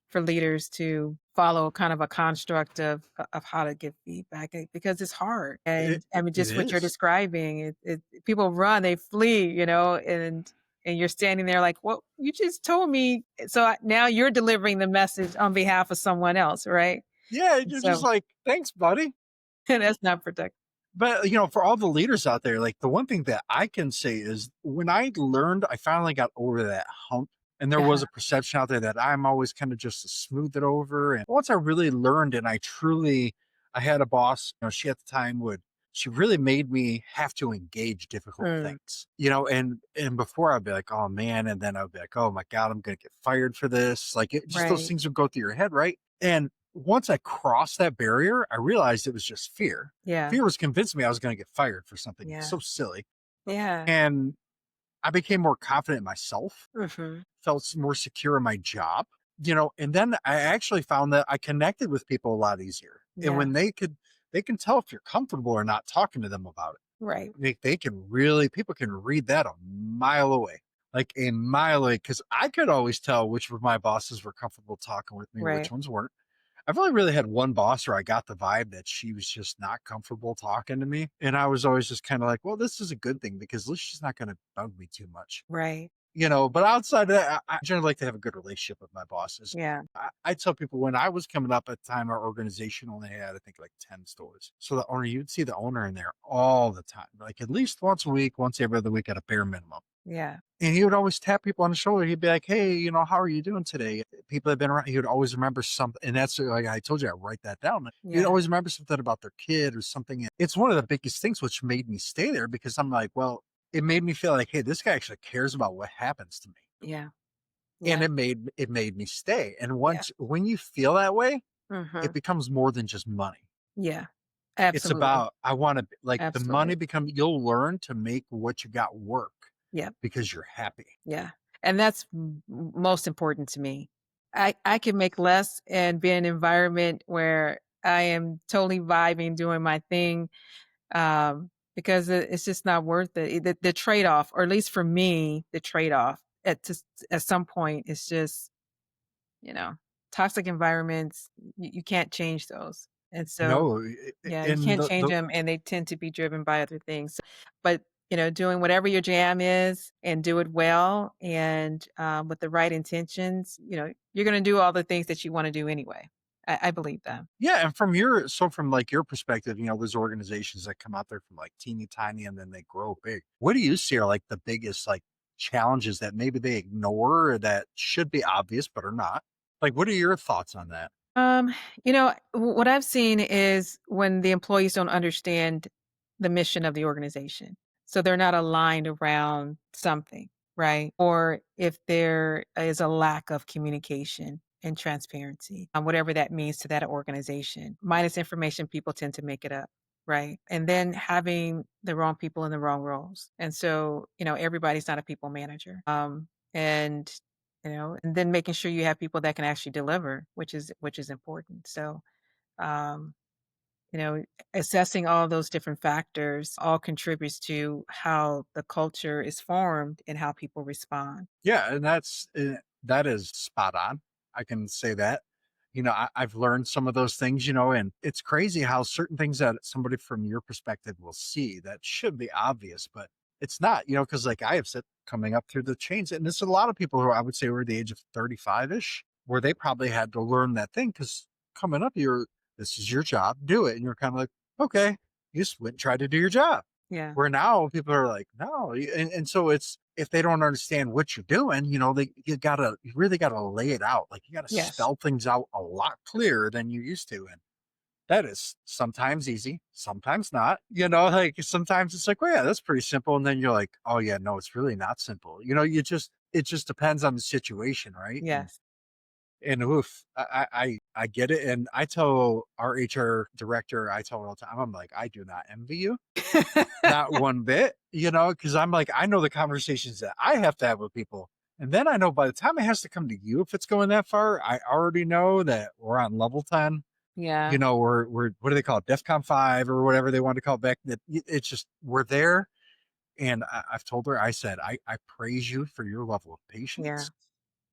Speaker 2: for leaders to follow kind of a construct of how to give feedback because it's hard.
Speaker 1: It
Speaker 2: And I mean,
Speaker 1: it
Speaker 2: just what you're
Speaker 1: is.
Speaker 2: describing, people run, they flee, and you're standing there like, well, you just told me. So now you're delivering the message on behalf of someone else, right?
Speaker 1: Yeah,
Speaker 2: And
Speaker 1: you're just
Speaker 2: so
Speaker 1: like, thanks, buddy.
Speaker 2: that's not productive.
Speaker 1: But for all the leaders out there, like the one thing that I can say is when I finally got over that hump. And there was
Speaker 2: Uh-huh.
Speaker 1: a perception out there that I'm always kind of just to smooth it over. And once I really learned and I had a boss, she at the time she really made me have to engage difficult
Speaker 2: Mm,
Speaker 1: things, and before I'd be like, oh man. And then I'd be like, oh my God, I'm going to get fired for this. Like just those
Speaker 2: right.
Speaker 1: things would go through your head. Right. And once I crossed that barrier, I realized it was just fear.
Speaker 2: Yeah.
Speaker 1: Fear was convincing me I was going to get fired for something
Speaker 2: Yeah.
Speaker 1: so silly.
Speaker 2: Yeah.
Speaker 1: And I became more confident in myself,
Speaker 2: Hmm.
Speaker 1: felt more secure in my job, and then I actually found that I connected with people a lot easier. And
Speaker 2: Yeah.
Speaker 1: when they can tell if you're comfortable or not talking to them about it.
Speaker 2: Right.
Speaker 1: They can really, people can read that a mile away, like a mile away. Cause I could always tell which of my bosses were comfortable talking with me, which
Speaker 2: Right.
Speaker 1: ones weren't. I've only really had one boss where I got the vibe that she was just not comfortable talking to me, and I was always just kinda like, "Well, this is a good thing because at least she's not gonna bug me too much."
Speaker 2: Right.
Speaker 1: But outside of that, I generally like to have a good relationship with my bosses.
Speaker 2: Yeah.
Speaker 1: I tell people when I was coming up at the time, our organization only had, I think, like 10 stores. So the owner, you'd see the owner in there all the time, like at least once a week, once every other week at a bare minimum.
Speaker 2: Yeah.
Speaker 1: And he would always tap people on the shoulder. He'd be like, "Hey, how are you doing today?" People have been around. He would always remember something. And that's like I told you, I write that down. He'd
Speaker 2: Yeah.
Speaker 1: always remember something about their kid or something. It's one of the biggest things which made me stay there because I'm like, well, it made me feel like, hey, this guy actually cares about what happens to me.
Speaker 2: Yeah.
Speaker 1: And
Speaker 2: Yeah.
Speaker 1: it made me stay, and
Speaker 2: Yeah.
Speaker 1: when you feel that way, it
Speaker 2: Mhm.
Speaker 1: becomes more than just money.
Speaker 2: Yeah.
Speaker 1: It's
Speaker 2: Absolutely.
Speaker 1: about I wanna like, the money
Speaker 2: Absolutely.
Speaker 1: you'll learn to make what you got work
Speaker 2: Yeah.
Speaker 1: because you're happy.
Speaker 2: Yeah. And that's most important to me. I can make less and be in an environment where I am totally vibing, doing my thing, because it's just not worth it. The trade-off, or at least for me, the trade-off at some point is just, you know, toxic environments, you can't change those. And so,
Speaker 1: No,
Speaker 2: yeah, you
Speaker 1: and
Speaker 2: can't change
Speaker 1: the
Speaker 2: them, and they tend to be driven by other things. But, doing whatever your jam is and do it well and, with the right intentions, you're gonna do all the things that you wanna do anyway. I believe that.
Speaker 1: Yeah, and from, like, your perspective, there's organizations that come out there from, like, teeny tiny, and then they grow big. What do you see are, like, the biggest, like, challenges that maybe they ignore or that should be obvious but are not? Like, what are your thoughts on that?
Speaker 2: Um, what I've seen is when the employees don't understand the mission of the organization. So they're not aligned around something, right? Or if there is a lack of communication and transparency, whatever that means to that organization. Minus information, people tend to make it up, right? And then having the wrong people in the wrong roles. And so, everybody's not a people manager. And and then making sure you have people that can actually deliver, which is important. So, um, you know, assessing all those different factors all contributes to how the culture is formed and how people respond.
Speaker 1: Yeah, and that is spot on. I can say that. I've learned some of those things, and it's crazy how certain things that somebody from your perspective will see that should be obvious, but it's not, because like I have said coming up through the chains, and there's a lot of people who I would say were the age of 35-ish, where they probably had to learn that thing because coming up, this is your job, do it. And you're kind of like, okay, you just went and tried to do your job.
Speaker 2: Yeah.
Speaker 1: Where now people are like, "No," and so it's if they don't understand what you're doing, you really gotta lay it out, like, you gotta
Speaker 2: Yes.
Speaker 1: spell things out a lot clearer than you used to, and that is sometimes easy, sometimes not, like, sometimes it's like, "Well, yeah, that's pretty simple," and then you're like, "Oh, yeah, no, it's really not simple." It just depends on the situation, right? And
Speaker 2: Yes.
Speaker 1: and oof, I get it, and I tell our HR director, I tell her all the time, I'm like, "I do not envy you." Not one bit, because I'm like, I know the conversations that I have to have with people. And then I know by the time it has to come to you, if it's going that far, I already know that we're on level 10.
Speaker 2: Yeah.
Speaker 1: We're what do they call it? DEFCON 5 or whatever they want to call it back. It's just we're there. And I've told her, I said, I praise you for your level of
Speaker 2: Yeah.
Speaker 1: patience.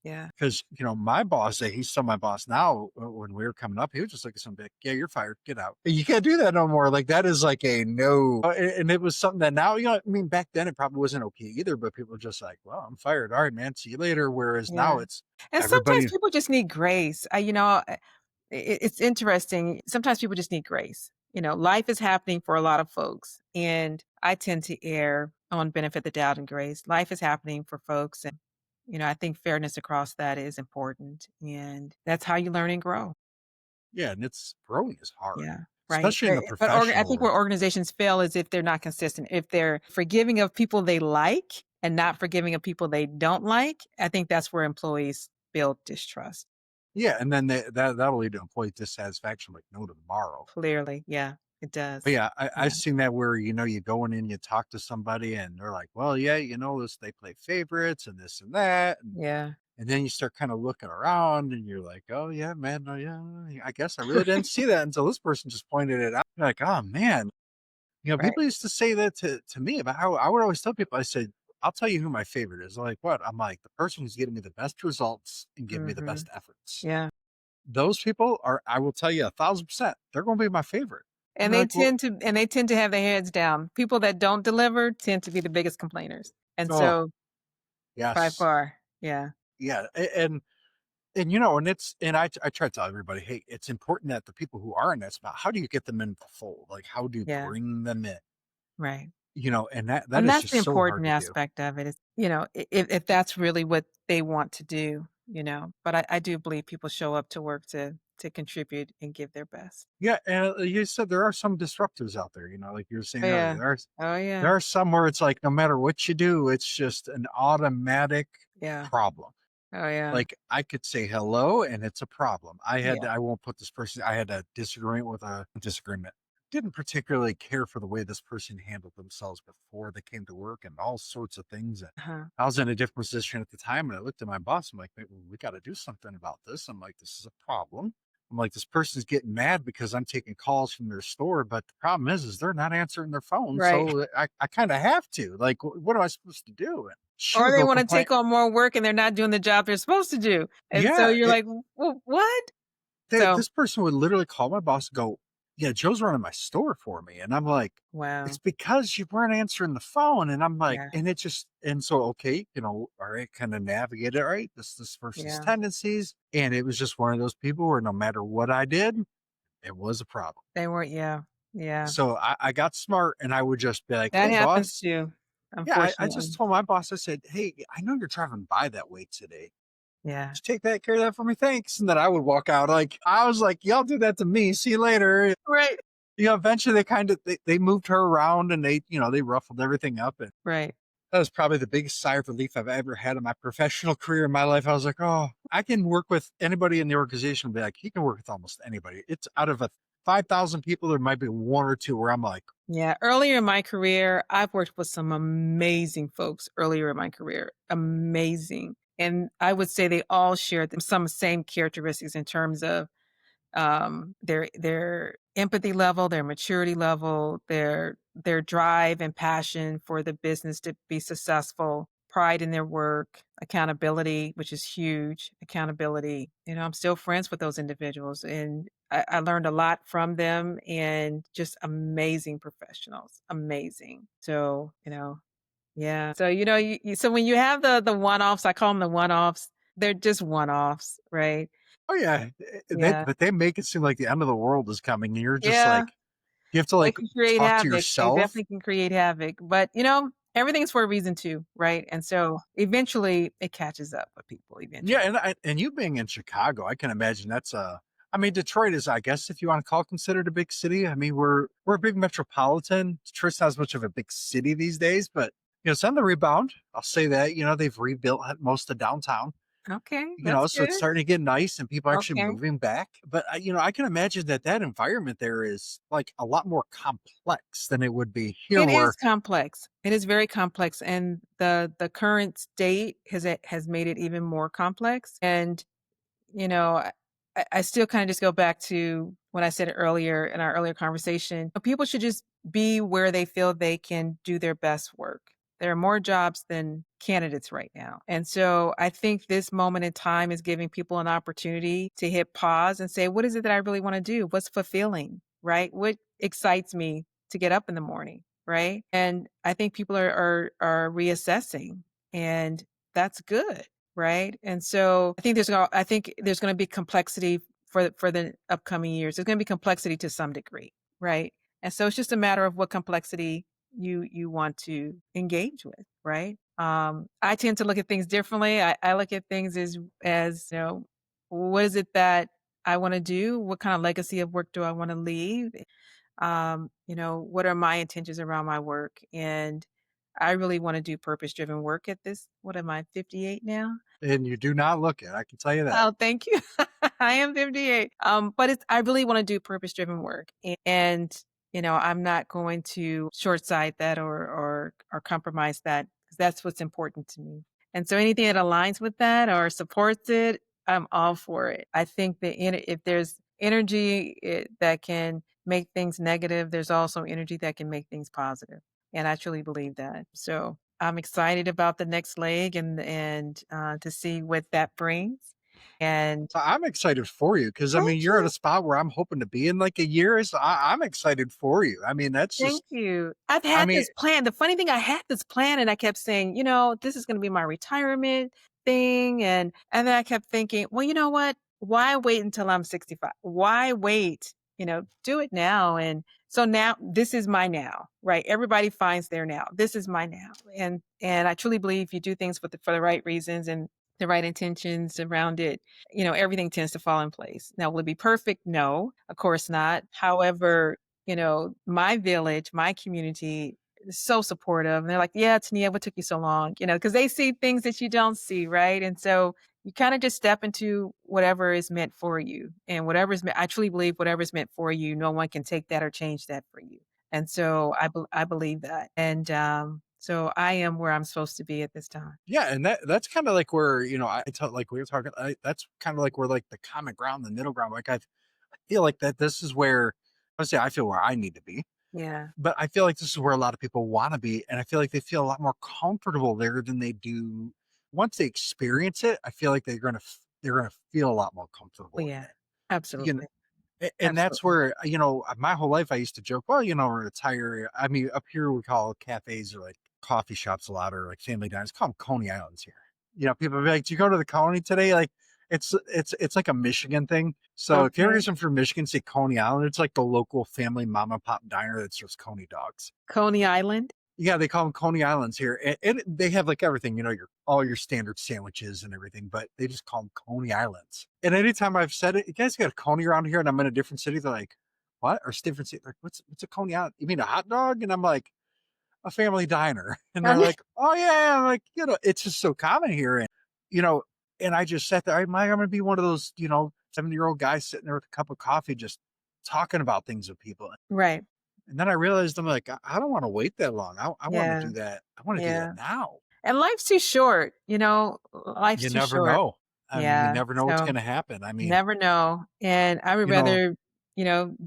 Speaker 2: Yeah.
Speaker 1: Because, my boss, he's still my boss now. When we were coming up, he would just look at somebody like, yeah, you're fired. Get out. You can't do that no more. Like, that is like a no. And it was something that now, I mean, back then it probably wasn't okay either, but people were just like, well, I'm fired. All right, man. See you later. Whereas now
Speaker 2: Yeah.
Speaker 1: it's
Speaker 2: And sometimes
Speaker 1: everybody.
Speaker 2: people just need grace. It's interesting. Sometimes people just need grace. Life is happening for a lot of folks, and I tend to err on benefit the doubt and grace. Life is happening for folks, and I think fairness across that is important, and that's how you learn and grow.
Speaker 1: Yeah. And it's growing is hard,
Speaker 2: Yeah, right.
Speaker 1: especially in the
Speaker 2: I
Speaker 1: professional
Speaker 2: think where
Speaker 1: world.
Speaker 2: organizations fail is if they're not consistent. If they're forgiving of people they like and not forgiving of people they don't like, I think that's where employees build distrust.
Speaker 1: Yeah. And then that'll lead to employee dissatisfaction, like no tomorrow.
Speaker 2: Clearly, yeah, it
Speaker 1: But
Speaker 2: does.
Speaker 1: yeah, I've
Speaker 2: Yeah,
Speaker 1: seen that where, you go in and you talk to somebody and they're like, well, yeah, this, they play favorites and this and that.
Speaker 2: yeah.
Speaker 1: And then you start kind of looking around and you're like, oh, yeah, man. Oh, yeah. I guess I really didn't see that until this person just pointed it out. You're like, oh, man.
Speaker 2: Right.
Speaker 1: People used to say that to me about how I would always tell people, I said, I'll tell you who my favorite is. They're like, what? I'm like, the person who's getting me the best results and giving me the
Speaker 2: Mhm.
Speaker 1: best efforts.
Speaker 2: Yeah.
Speaker 1: those people are, I will tell you 1,000%, they're gonna be my favorite. I'm
Speaker 2: And
Speaker 1: like, "Well."
Speaker 2: they tend to have their heads down. People that don't deliver tend to be the biggest complainers. And
Speaker 1: Oh,
Speaker 2: so by
Speaker 1: yes.
Speaker 2: far, yeah,
Speaker 1: Yeah, and, and it's and I try to tell everybody, "Hey, it's important that the people who are in that spot, how do you get them in the fold? Like, how do you
Speaker 2: yeah,
Speaker 1: bring them in?"
Speaker 2: right.
Speaker 1: And that
Speaker 2: And
Speaker 1: is
Speaker 2: that's the
Speaker 1: just so hard
Speaker 2: important
Speaker 1: to do.
Speaker 2: aspect of it is, if that's really what they want to do, but I do believe people show up to work to contribute and give their best.
Speaker 1: Yeah, and you said there are some disruptors out there, like you were
Speaker 2: Oh,
Speaker 1: saying earlier.
Speaker 2: yeah. Oh,
Speaker 1: There
Speaker 2: yeah.
Speaker 1: are some where it's like no matter what you do, it's just an automatic
Speaker 2: Yeah.
Speaker 1: problem.
Speaker 2: Oh, yeah.
Speaker 1: Like, I could say hello and it's a problem.
Speaker 2: Yeah.
Speaker 1: I won't put this person I had a disagreement. Didn't particularly care for the way this person handled themselves before they came to work and all sorts of things. And
Speaker 2: Uh-huh.
Speaker 1: I was in a different position at the time and I looked at my boss. I'm like, "Hey, we got to do something about this." I'm like, "This is a problem." I'm like, "This person's getting mad because I'm taking calls from their store, but the problem is they're not answering their phone.
Speaker 2: Right.
Speaker 1: So I kind of have to. Like, what am I supposed to do?" And she
Speaker 2: Or
Speaker 1: would
Speaker 2: they
Speaker 1: go
Speaker 2: wanna
Speaker 1: complain.
Speaker 2: take on more work and they're not doing the job they're supposed to do. And so
Speaker 1: Yeah,
Speaker 2: you're like, "W what?" So
Speaker 1: this person would literally call my boss and go, "Yeah, Joe's running my store for me." And I'm like, "It's
Speaker 2: wow.
Speaker 1: because you weren't answering the phone." And I'm like,
Speaker 2: Yeah.
Speaker 1: and it just, and so, okay, all right, kind of navigate it. All right, this person's
Speaker 2: Yeah.
Speaker 1: tendencies. And it was just one of those people where no matter what I did, it was a problem.
Speaker 2: They weren't yeah. Yeah.
Speaker 1: So I got smart and I would just be like,
Speaker 2: That
Speaker 1: "Hey,
Speaker 2: happens
Speaker 1: boss."
Speaker 2: too,
Speaker 1: Yeah, I just
Speaker 2: unfortunately.
Speaker 1: told my boss, I said, "Hey, I know you're driving by that way today.
Speaker 2: Yeah.
Speaker 1: Just take that care of that for me. Thanks." And then I would walk out. Like, I was like, "Y'all do that to me. See you later."
Speaker 2: Right.
Speaker 1: Eventually they kind of they moved her around and they ruffled everything up. And
Speaker 2: Right.
Speaker 1: that was probably the biggest sigh of relief I've ever had in my professional career in my life. I was like, "Oh, I can work with anybody in the organization." Be like, he can work with almost anybody. It's out of a 5,000 people, there might be one or two where I'm like,
Speaker 2: Yeah, earlier in my career, I've worked with some amazing folks earlier in my career, amazing. And I would say they all shared some same characteristics in terms of their empathy level, their maturity level, their drive and passion for the business to be successful, pride in their work, accountability, which is huge, accountability. I'm still friends with those individuals and I learned a lot from them and just amazing professionals. Amazing. So, yeah. So, so when you have the one-offs, I call them the one-offs, they're just one-offs, right?
Speaker 1: "Oh yeah."
Speaker 2: Yeah.
Speaker 1: But they make it seem like the end of the world is coming. And you're just
Speaker 2: Yeah.
Speaker 1: like, you have to
Speaker 2: They
Speaker 1: like
Speaker 2: can create
Speaker 1: talk to
Speaker 2: havoc. They
Speaker 1: yourself.
Speaker 2: definitely can create havoc, but, everything's for a reason too, right? And so, eventually, it catches up with people
Speaker 1: Yeah,
Speaker 2: eventually.
Speaker 1: and you being in Chicago, I can imagine that's a. I mean, Detroit is, I guess, if you want to call considered a big city. I mean, we're a big metropolitan. Detroit's not as much of a big city these days, but it's on the rebound. I'll say that. They've rebuilt most of downtown.
Speaker 2: Okay, that's
Speaker 1: So it's
Speaker 2: good.
Speaker 1: starting to get nice, and people are actually
Speaker 2: Okay.
Speaker 1: moving back. But I can imagine that environment there is like a lot more complex than it would be here,
Speaker 2: It
Speaker 1: where
Speaker 2: is complex. It is very complex, and the current state has made it even more complex, and You know, I still kinda just go back to what I said earlier in our earlier conversation. People should just be where they feel they can do their best work. There are more jobs than candidates right now. And so I think this moment in time is giving people an opportunity to hit pause and say, what is it that I really want to do? What's fulfilling, right? What excites me to get up in the morning, right? And I think people are reassessing and that's good. Right? And so I think there's gonna be complexity for the upcoming years. There's gonna be complexity to some degree, right? And so it's just a matter of what complexity you want to engage with, right? I tend to look at things differently. I look at things as what is it that I want to do? What kind of legacy of work do I want to leave? What are my intentions around my work? And I really want to do purpose driven work at this. What am I, 58 now?
Speaker 1: and you do not look it. I can tell you that.
Speaker 2: Oh, thank you. I am 58. But I really want to do purpose driven work. And, I'm not going to short sight that or compromise that because that's what's important to me. And so anything that aligns with that or supports it, I'm all for it. I think that if there's energy that can make things negative, there's also energy that can make things positive. And I truly believe that. So I'm excited about the next leg and to see what that brings. And
Speaker 1: I'm excited for you because I mean
Speaker 2: thank
Speaker 1: you're at a
Speaker 2: you.
Speaker 1: spot where I'm hoping to be in like a year. So I'm excited for you. I mean, that's
Speaker 2: Thank
Speaker 1: just
Speaker 2: you. I've
Speaker 1: I
Speaker 2: had
Speaker 1: mean,
Speaker 2: this plan. The funny thing, I had this plan and I kept saying, this is gonna be my retirement thing. And then I kept thinking, well, you know what? Why wait until I'm 65? Why wait? Do it now. And so now this is my now, right? Everybody finds their now. This is my now. And I truly believe you do things for the right reasons and the right intentions around it, everything tends to fall in place. Now, will it be perfect? No, of course not. However, my village, my community is so supportive. And they're like, yeah, Tania, what took you so long? Because they see things that you don't see, right? And so you kind of just step into whatever is meant for you. And I truly believe whatever is meant for you, no one can take that or change that for you. And so I believe that. And so I am where I'm supposed to be at this time.
Speaker 1: yeah, and that's kind of like where I tell like we were talking. That's kind of like where like the common ground, the middle ground. Like I feel like that this is where I feel where I need to be.
Speaker 2: Yeah.
Speaker 1: But I feel like this is where a lot of people want to be, and I feel like they feel a lot more comfortable there than they do once they experience it. I feel like they're gonna feel a lot more
Speaker 2: Oh,
Speaker 1: comfortable in
Speaker 2: yeah.
Speaker 1: it. You know,
Speaker 2: Absolutely.
Speaker 1: and that's
Speaker 2: Absolutely.
Speaker 1: where my whole life I used to joke, well, retire. I mean, up here we call cafes or like coffee shops a lot, or like family diners. Call them Coney Islands here. People be like, "Do you go to the Coney today?" Like, it's like a Michigan thing. So if you ever
Speaker 2: Okay.
Speaker 1: get some from Michigan, say Coney Island. It's like the local family mom and pop diner that serves Coney dogs.
Speaker 2: Coney Island.
Speaker 1: Yeah, they call them Coney Islands here, and they have like everything, your all your standard sandwiches and everything, but they just call them Coney Islands. And anytime I've said it, you guys got a Coney around here, and I'm in a different city, they're like, "What?" Or different city, like, "What's a Coney Island? You mean a hot dog?" And I'm like, "A family diner," and they're like, "Oh yeah." I'm like, it's just so common here, and you know, and I just sat there. I'm like, I'm gonna be one of those 70-year-old guys sitting there with a cup of coffee, just talking about things with people.
Speaker 2: Right.
Speaker 1: And then I realized I'm like, I don't want to wait that long. I want to
Speaker 2: Yeah.
Speaker 1: do that. I want to do that
Speaker 2: Yeah.
Speaker 1: now.
Speaker 2: And life's too short, life's
Speaker 1: You
Speaker 2: too
Speaker 1: never
Speaker 2: short.
Speaker 1: know. I mean, you
Speaker 2: Yeah.
Speaker 1: never know what's
Speaker 2: So
Speaker 1: going to happen. I mean,
Speaker 2: never know. And I would
Speaker 1: you know,
Speaker 2: rather,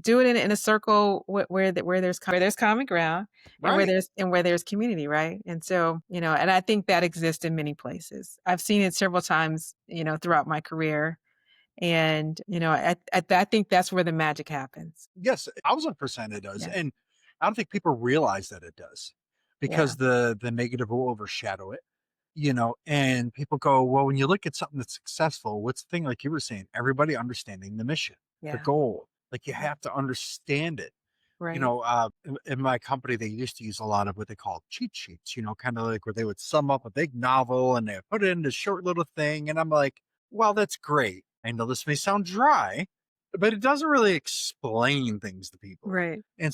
Speaker 2: do it in a circle where there's common ground and
Speaker 1: right.
Speaker 2: where there's community, right? And so, and I think that exists in many places. I've seen it several times, throughout my career. And, I think that's where the magic happens.
Speaker 1: Yes, 1,000% it does.
Speaker 2: Yeah.
Speaker 1: And I don't think people realize that it does
Speaker 2: Yeah.
Speaker 1: because the negative will overshadow it. And people go, well, when you look at something that's successful, what's the thing, like you were saying, everybody understanding the mission, the
Speaker 2: Yeah.
Speaker 1: goal, like you
Speaker 2: Yeah.
Speaker 1: have to understand it.
Speaker 2: Right.
Speaker 1: In my company, they used to use a lot of what they call cheat sheets, kind of like where they would sum up a big novel and they would put it in a short little thing. And I'm like, well, that's great. I know this may sound dry, but it doesn't really explain things to people.
Speaker 2: Right.
Speaker 1: And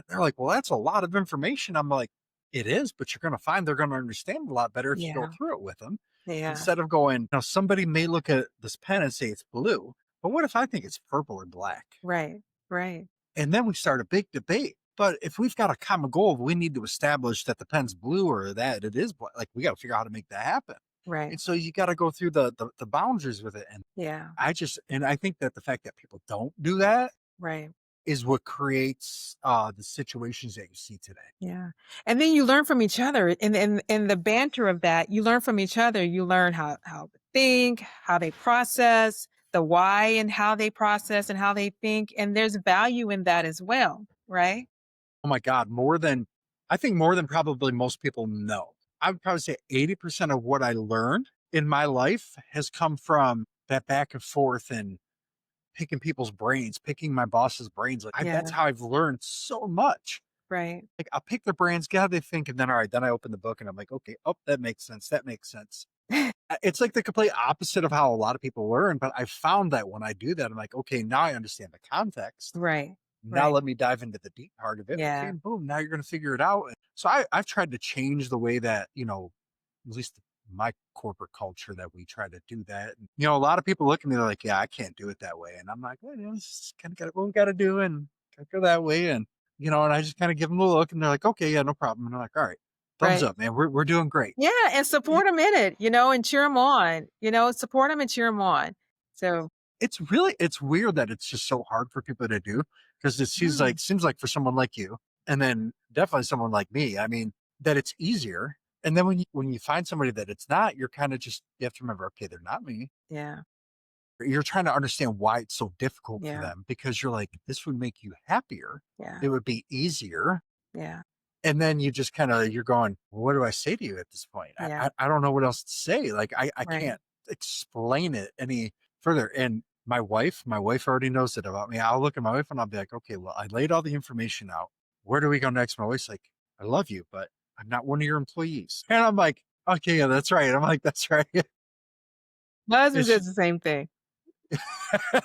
Speaker 1: they're like, well, that's a lot of information. I'm like, it is, but you're going to find they're going to understand a lot better if you go
Speaker 2: Yeah.
Speaker 1: through it with them
Speaker 2: Yeah.
Speaker 1: instead of going, somebody may look at this pen and say it's blue, but what if I think it's purple or black?
Speaker 2: Right. Right.
Speaker 1: And then we start a big debate. But if we've got a common goal, we need to establish that the pen's blue or that it is black. Like we got to figure out how to make that happen.
Speaker 2: Right.
Speaker 1: And so you got to go through the boundaries with it. And
Speaker 2: Yeah.
Speaker 1: I think that the fact that people don't do that
Speaker 2: Right.
Speaker 1: is what creates the situations that you see today.
Speaker 2: Yeah. And then you learn from each other in the banter of that, you learn from each other. You learn how to think, how they process, the why and how they process and how they think. And there's value in that as well, right?
Speaker 1: Oh my God, I think more than probably most people know. I would probably say 80% of what I learned in my life has come from that back and forth and picking people's brains, picking my boss's brains. That's
Speaker 2: Yeah.
Speaker 1: how I've learned so much.
Speaker 2: Right.
Speaker 1: Like I'll pick their brains, get how they think, and then all right, then I open the book and I'm like, okay, oh, that makes sense. That makes sense. It's like the complete opposite of how a lot of people learn, but I found that when I do that, I'm like, okay, now I understand the context.
Speaker 2: Right.
Speaker 1: Now
Speaker 2: Right.
Speaker 1: let me dive into the deep part of it. Okay,
Speaker 2: Yeah.
Speaker 1: and boom, now you're gonna figure it out. So I've tried to change the way that, at least my corporate culture that we try to do that. And, a lot of people look at me, they're like, yeah, I can't do it that way. And I'm like, well, it's kind of got what we got to do and gotta go that way. And I just kind of give them a look and they're like, okay, yeah, no problem. And I'm like, all right, thumbs
Speaker 2: Right.
Speaker 1: up, man. We're doing great.
Speaker 2: Yeah. And
Speaker 1: Y-
Speaker 2: support them in it, and cheer them on, support them and cheer them on. So,
Speaker 1: it's weird that it's just so hard for people to do because it
Speaker 2: yeah.
Speaker 1: seems like for someone like you and then definitely someone like me, I mean, that it's easier. And then when you find somebody that it's not, you're kind of just, you have to remember, okay, they're not me.
Speaker 2: Yeah.
Speaker 1: You're trying to understand why it's so difficult for
Speaker 2: Yeah.
Speaker 1: them because you're like, this would make you happier.
Speaker 2: Yeah.
Speaker 1: It would be easier.
Speaker 2: Yeah.
Speaker 1: And then you just kind of you're going, well, what do I say to you at this point?
Speaker 2: Yeah.
Speaker 1: I don't know what else to say. Like I
Speaker 2: Right.
Speaker 1: can't explain it any further. And my wife already knows it about me. I'll look at my wife and I'll be like, okay, well, I laid all the information out. Where do we go next? My wife's like, I love you, but I'm not one of your employees. And I'm like, okay, yeah, that's right. I'm like, that's right.
Speaker 2: My husband
Speaker 1: It's
Speaker 2: says the same thing.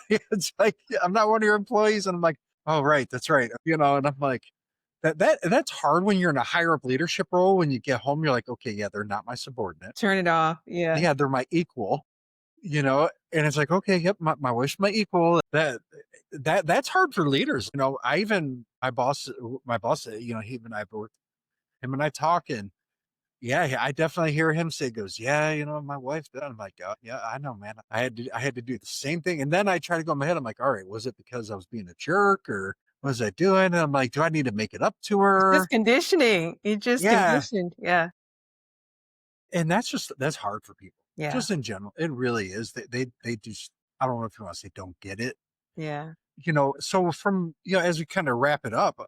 Speaker 1: it's like, "Yeah, I'm not one of your employees." And I'm like, "Oh, right, that's right." And I'm like, that's hard when you're in a higher up leadership role. When you get home, you're like, "Okay, yeah, they're not my subordinate.
Speaker 2: Turn it off. Yeah.
Speaker 1: Yeah, they're my equal." And it's like, "Okay, yep, my wife's my equal." That's hard for leaders. I even my boss, he and I both him and I talk, and yeah, I definitely hear him say, goes, "Yeah, my wife did." I'm like, yeah, I know, man. I had to do the same thing." And then I try to go in my head. I'm like, all right, was it because I was being a jerk or what was I doing? And I'm like, do I need to make it up to
Speaker 2: It's just
Speaker 1: her?
Speaker 2: conditioning. You just
Speaker 1: Yeah.
Speaker 2: conditioned. Yeah.
Speaker 1: And that's hard for people.
Speaker 2: Yeah.
Speaker 1: Just in general. It really is. They just I don't know if you want to say don't get it.
Speaker 2: Yeah.
Speaker 1: So from as we kind of wrap it up,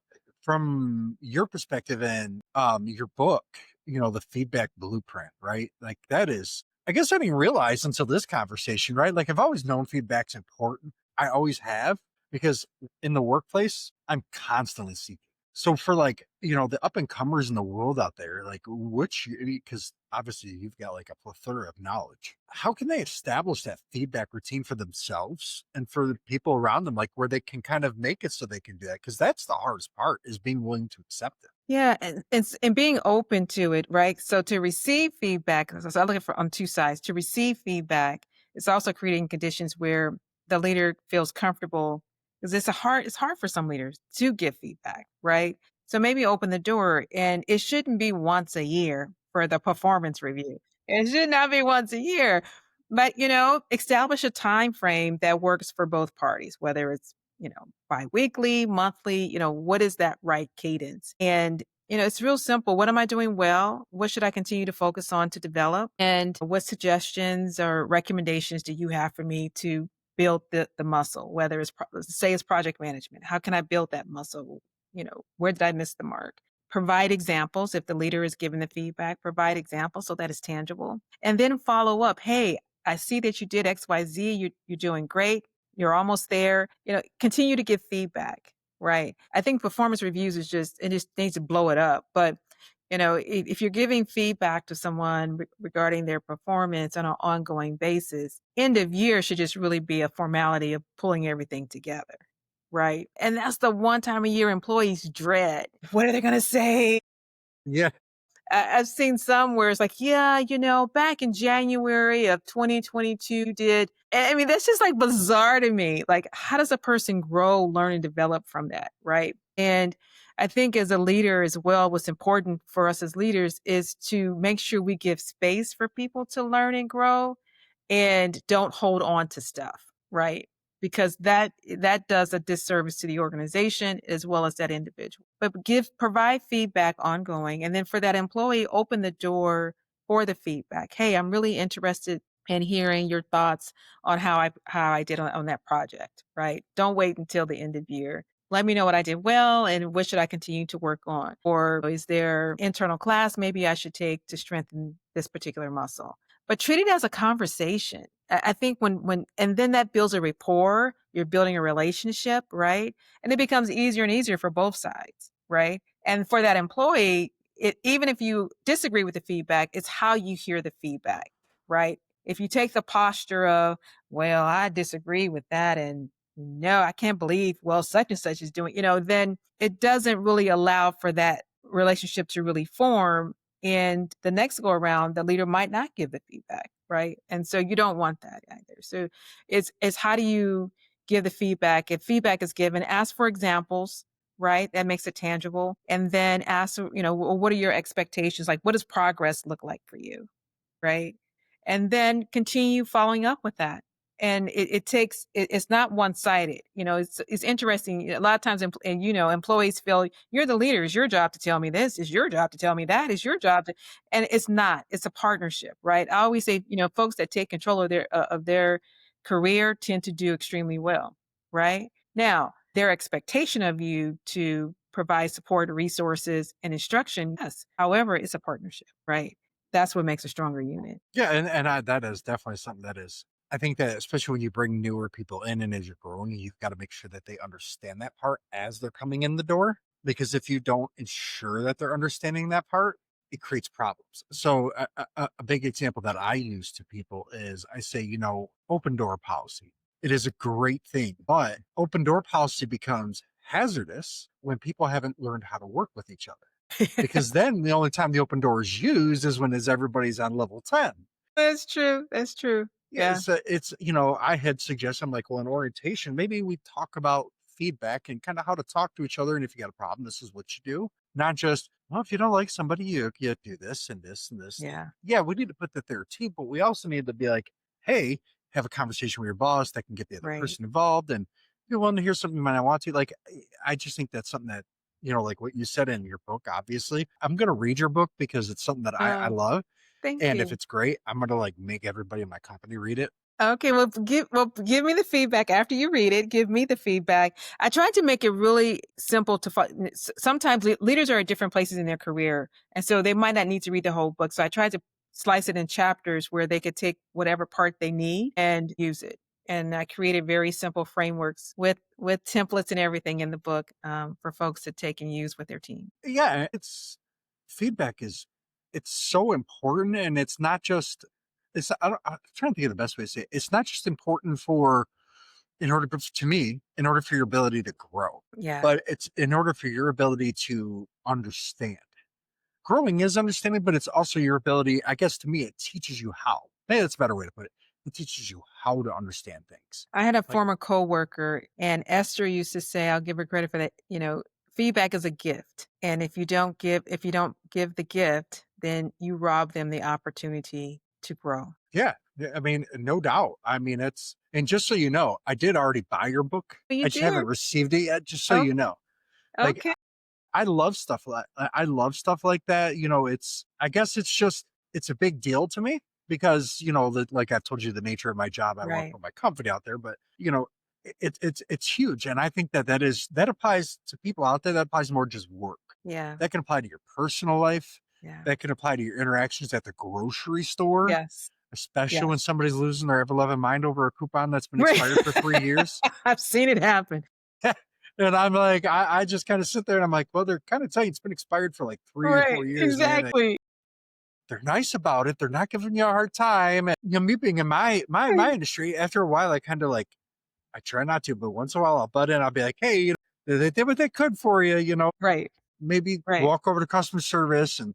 Speaker 1: from your perspective and your book, the feedback blueprint, right? Like that is, I guess I didn't realize until this conversation, right? Like I've always known feedback's important. I always have, because in the workplace I'm constantly seeking. So for like the up and comers in the world out there, like because obviously you've got like a plethora of knowledge, how can they establish that feedback routine for themselves and for the people around them, like where they can kind of make it so they can do that? Because that's the hardest part, is being willing to accept it.
Speaker 2: Yeah, and being open to it, right? So to receive feedback, so I look at for on two sides. To receive feedback, it's also creating conditions where the leader feels comfortable because it's hard for some leaders to give feedback, right? So maybe open the door, and it shouldn't be once a year for the performance review. It should not be once a year, but establish a time frame that works for both parties, whether it's biweekly, monthly, what is that right cadence? And, it's real simple. What am I doing well? What should I continue to focus on to develop? And what suggestions or recommendations do you have for me to build the muscle, whether it's, say it's project management? How can I build that muscle? Where did I miss the mark? Provide examples. If the leader is giving the feedback, provide examples so that it's tangible. And then follow up. Hey, I see that you did XYZ. You're doing great. You're almost there. Continue to give feedback, right? I think performance reviews it just needs to blow it up. But, if you're giving feedback to someone regarding their performance on an ongoing basis, end of year should just really be a formality of pulling everything together, right? And that's the one time a year employees dread. What are they going to say?
Speaker 1: Yeah.
Speaker 2: I've seen some where it's like, yeah, back in January of 2022 did. I mean, that's just like bizarre to me. Like, how does a person grow, learn, and develop from that? Right. And I think as a leader as well, what's important for us as leaders is to make sure we give space for people to learn and grow and don't hold on to stuff. Right. Because that does a disservice to the organization as well as that individual. But provide feedback ongoing, and then for that employee, open the door for the feedback. Hey, I'm really interested in hearing your thoughts on how I did on that project, right? Don't wait until the end of year. Let me know what I did well and what should I continue to work on. Or is there internal class maybe I should take to strengthen this particular muscle? But treat it as a conversation. I think and then that builds a rapport, you're building a relationship, right? And it becomes easier and easier for both sides, right? And for that employee, even if you disagree with the feedback, it's how you hear the feedback, right? If you take the posture of, well, I disagree with that, and no, I can't believe, well, such and such is doing, then it doesn't really allow for that relationship to really form. And the next go around, the leader might not give the feedback, right? And so you don't want that either. So it's how do you give the feedback? If feedback is given, ask for examples, right? That makes it tangible. And then ask, well, what are your expectations? Like, what does progress look like for you? Right? And then continue following up with that. And it's not one-sided. It's interesting. A lot of times, employees feel you're the leader. It's your job to tell me this. It's your job to tell me that. It's your job to, and it's not. It's a partnership, right? I always say, folks that take control of their career tend to do extremely well, right? Now, their expectation of you to provide support, resources, and instruction, yes. However, it's a partnership, right? That's what makes a stronger unit.
Speaker 1: Yeah, that is definitely something that is. I think that especially when you bring newer people in and as you're growing, you've got to make sure that they understand that part as they're coming in the door. Because if you don't ensure that they're understanding that part, it creates problems. So a big example that I use to people is I say, open door policy. It is a great thing, but open door policy becomes hazardous when people haven't learned how to work with each other. Because then the only time the open door is used is when everybody's on level 10.
Speaker 2: That's true. That's true.
Speaker 1: Yeah,
Speaker 2: Yeah.
Speaker 1: I had suggested, I'm like, well, in orientation, maybe we talk about feedback and kind of how to talk to each other. And if you got a problem, this is what you do. Not just, well, if you don't like somebody, you do this and this and this.
Speaker 2: Yeah.
Speaker 1: Yeah, we need to put that there too, but we also need to be like, hey, have a conversation with your boss that can get the other
Speaker 2: Right.
Speaker 1: person involved. And if you're willing to hear something you might not want to. Like, I just think that's something that, like what you said in your book, obviously. I'm going to read your book because it's something that I
Speaker 2: Oh,
Speaker 1: love.
Speaker 2: thank
Speaker 1: And if
Speaker 2: you.
Speaker 1: it's great, I'm gonna, like, make everybody in my company read it.
Speaker 2: Okay, well give me the feedback after you read it. Give me the feedback. I tried to make it really simple to sometimes leaders are at different places in their career, and so they might not need to read the whole book. So I tried to slice it in chapters where they could take whatever part they need and use it. And I created very simple frameworks with templates and everything in the book for folks to take and use with their team.
Speaker 1: Yeah, it's feedback is it's so important, and it's not just I'm trying to think of the best way to say it. It's not just important for in order to me, in order for your ability to grow,
Speaker 2: Yeah,
Speaker 1: but it's in order for your ability to understand. Growing is understanding, but it's also your ability, I guess to me, it teaches you how. Maybe that's a better way to put it. It teaches you how to understand things.
Speaker 2: I had a
Speaker 1: Like,
Speaker 2: former coworker, and Esther used to say, I'll give her credit for that, feedback is a gift. And if you don't give the gift, then you rob them the opportunity to grow.
Speaker 1: yeah, yeah, I mean, no doubt. I mean, it's and just so you know, I did already buy your book.
Speaker 2: Oh, you
Speaker 1: I just haven't
Speaker 2: did?
Speaker 1: received it yet, just so you
Speaker 2: Okay.
Speaker 1: know. Like,
Speaker 2: Okay.
Speaker 1: I love stuff like I love stuff like that. It's I guess it's a big deal to me because, like I've told you the nature of my job, I want to
Speaker 2: Right.
Speaker 1: put my company out there, but it's huge. And I think that applies to people out there, that applies more just work.
Speaker 2: Yeah.
Speaker 1: That can apply to your personal life.
Speaker 2: Yeah.
Speaker 1: That can apply to your interactions at the grocery store,
Speaker 2: Yes.
Speaker 1: especially when
Speaker 2: Yes.
Speaker 1: somebody's losing their ever loving mind over a coupon that's been
Speaker 2: Right.
Speaker 1: expired for 3 years.
Speaker 2: I've seen it happen.
Speaker 1: And I'm like, I just kind of sit there and I'm like, well, they're kind of telling you it's been expired for like three or
Speaker 2: Right.
Speaker 1: 4 years, man. Like,
Speaker 2: Exactly.
Speaker 1: they're nice about it. They're not giving you a hard time. And me being in my
Speaker 2: Right.
Speaker 1: industry, after a while, I kind of like I try not to, but once in a while I'll butt in. I'll be like, hey, they did what they could for you.
Speaker 2: Right.
Speaker 1: Maybe
Speaker 2: Right.
Speaker 1: walk over to customer service and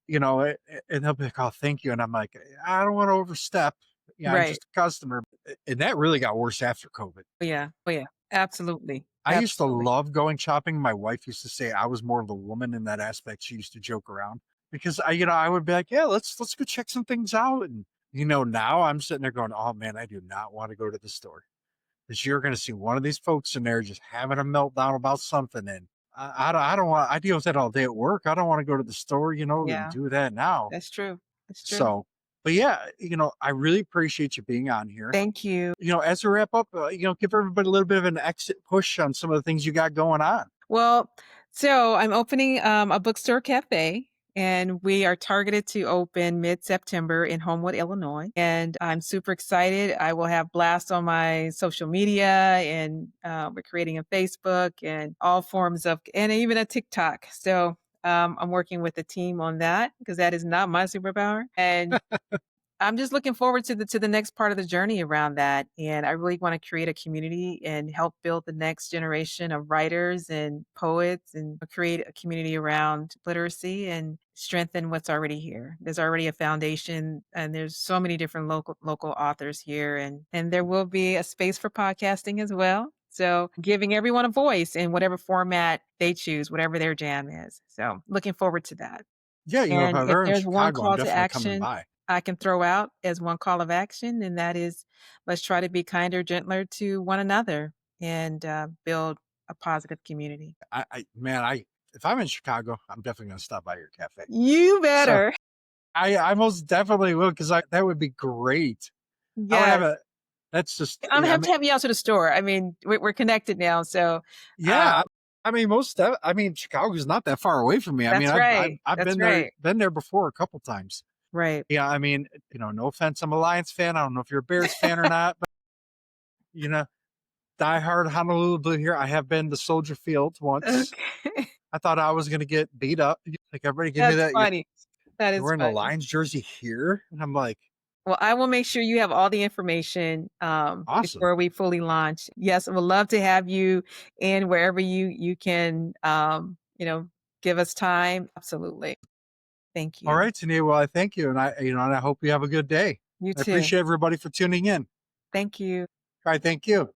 Speaker 1: and they'll be like, oh, thank you. And I'm like, I don't want to overstep. Yeah, I'm
Speaker 2: Right.
Speaker 1: just a customer. And that really got worse after COVID.
Speaker 2: Oh, yeah. Oh, yeah. Absolutely.
Speaker 1: I used to
Speaker 2: Absolutely.
Speaker 1: love going shopping. My wife used to say I was more of a woman in that aspect. She used to joke around because I would be like, yeah, let's go check some things out. And now I'm sitting there going, oh man, I do not want to go to the store because you're going to see one of these folks in there just having a meltdown about something. And I don't want, I deal with that all day at work. I don't want to go to the store, and
Speaker 2: Yeah.
Speaker 1: do that now.
Speaker 2: That's true. That's true.
Speaker 1: So, but yeah, I really appreciate you being on here.
Speaker 2: Thank you.
Speaker 1: As we wrap up, give everybody a little bit of an exit push on some of the things you got going on.
Speaker 2: Well, so I'm opening a bookstore cafe, and we are targeted to open mid-September in Homewood, Illinois. And I'm super excited. I will have blasts on my social media, and we're creating a Facebook and all forms of, and even a TikTok. So I'm working with the team on that because that is not my superpower. And I'm just looking forward to the next part of the journey around that, and I really wanna create a community and help build the next generation of writers and poets and create a community around literacy and strengthen what's already here. There's already a foundation, and there's so many different local authors here, and there will be a space for podcasting as well. So, giving everyone a voice in whatever format they choose, whatever their jam is. So, looking forward to that.
Speaker 1: Yeah, if
Speaker 2: And
Speaker 1: I'm
Speaker 2: if
Speaker 1: ever in
Speaker 2: there's one
Speaker 1: Chicago, I'm
Speaker 2: call to
Speaker 1: definitely coming
Speaker 2: action
Speaker 1: by.
Speaker 2: I can throw out as one call of action, and that is, let's try to be kinder, gentler to one another and, build a positive community.
Speaker 1: Man, if I'm in Chicago, I'm definitely gonna stop by your cafe.
Speaker 2: You
Speaker 1: So
Speaker 2: better.
Speaker 1: I most definitely will because that would be great. I would have
Speaker 2: Yes.
Speaker 1: a That's just,
Speaker 2: I'm
Speaker 1: yeah, I
Speaker 2: have
Speaker 1: mean,
Speaker 2: to have you out to the store. I mean, we're connected now, so,
Speaker 1: yeah,
Speaker 2: um,
Speaker 1: I mean, I mean, Chicago's not that far away from me. I mean,
Speaker 2: that's right.
Speaker 1: I've
Speaker 2: That's right.
Speaker 1: been there before a couple times.
Speaker 2: Right.
Speaker 1: Yeah, I mean, no offense, I'm a Lions fan. I don't know if you're a Bears fan or not, but you know, diehard Honolulu Blue here. I have been to Soldier Field once.
Speaker 2: Okay.
Speaker 1: I thought I was gonna get beat up. Like everybody give me
Speaker 2: That's
Speaker 1: that.
Speaker 2: funny. That
Speaker 1: You're
Speaker 2: is
Speaker 1: wearing a
Speaker 2: funny.
Speaker 1: Lions jersey here, and I'm like,
Speaker 2: Well, I will make sure you have all the information,
Speaker 1: awesome.
Speaker 2: before we fully launch. Yes, I would love to have you in wherever you can, give us time. Absolutely. Thank
Speaker 1: All
Speaker 2: you.
Speaker 1: right, Tania. Well, I thank you, and I hope you have a good day.
Speaker 2: You
Speaker 1: I
Speaker 2: too.
Speaker 1: appreciate everybody for tuning in.
Speaker 2: Thank you.
Speaker 1: All right, thank you.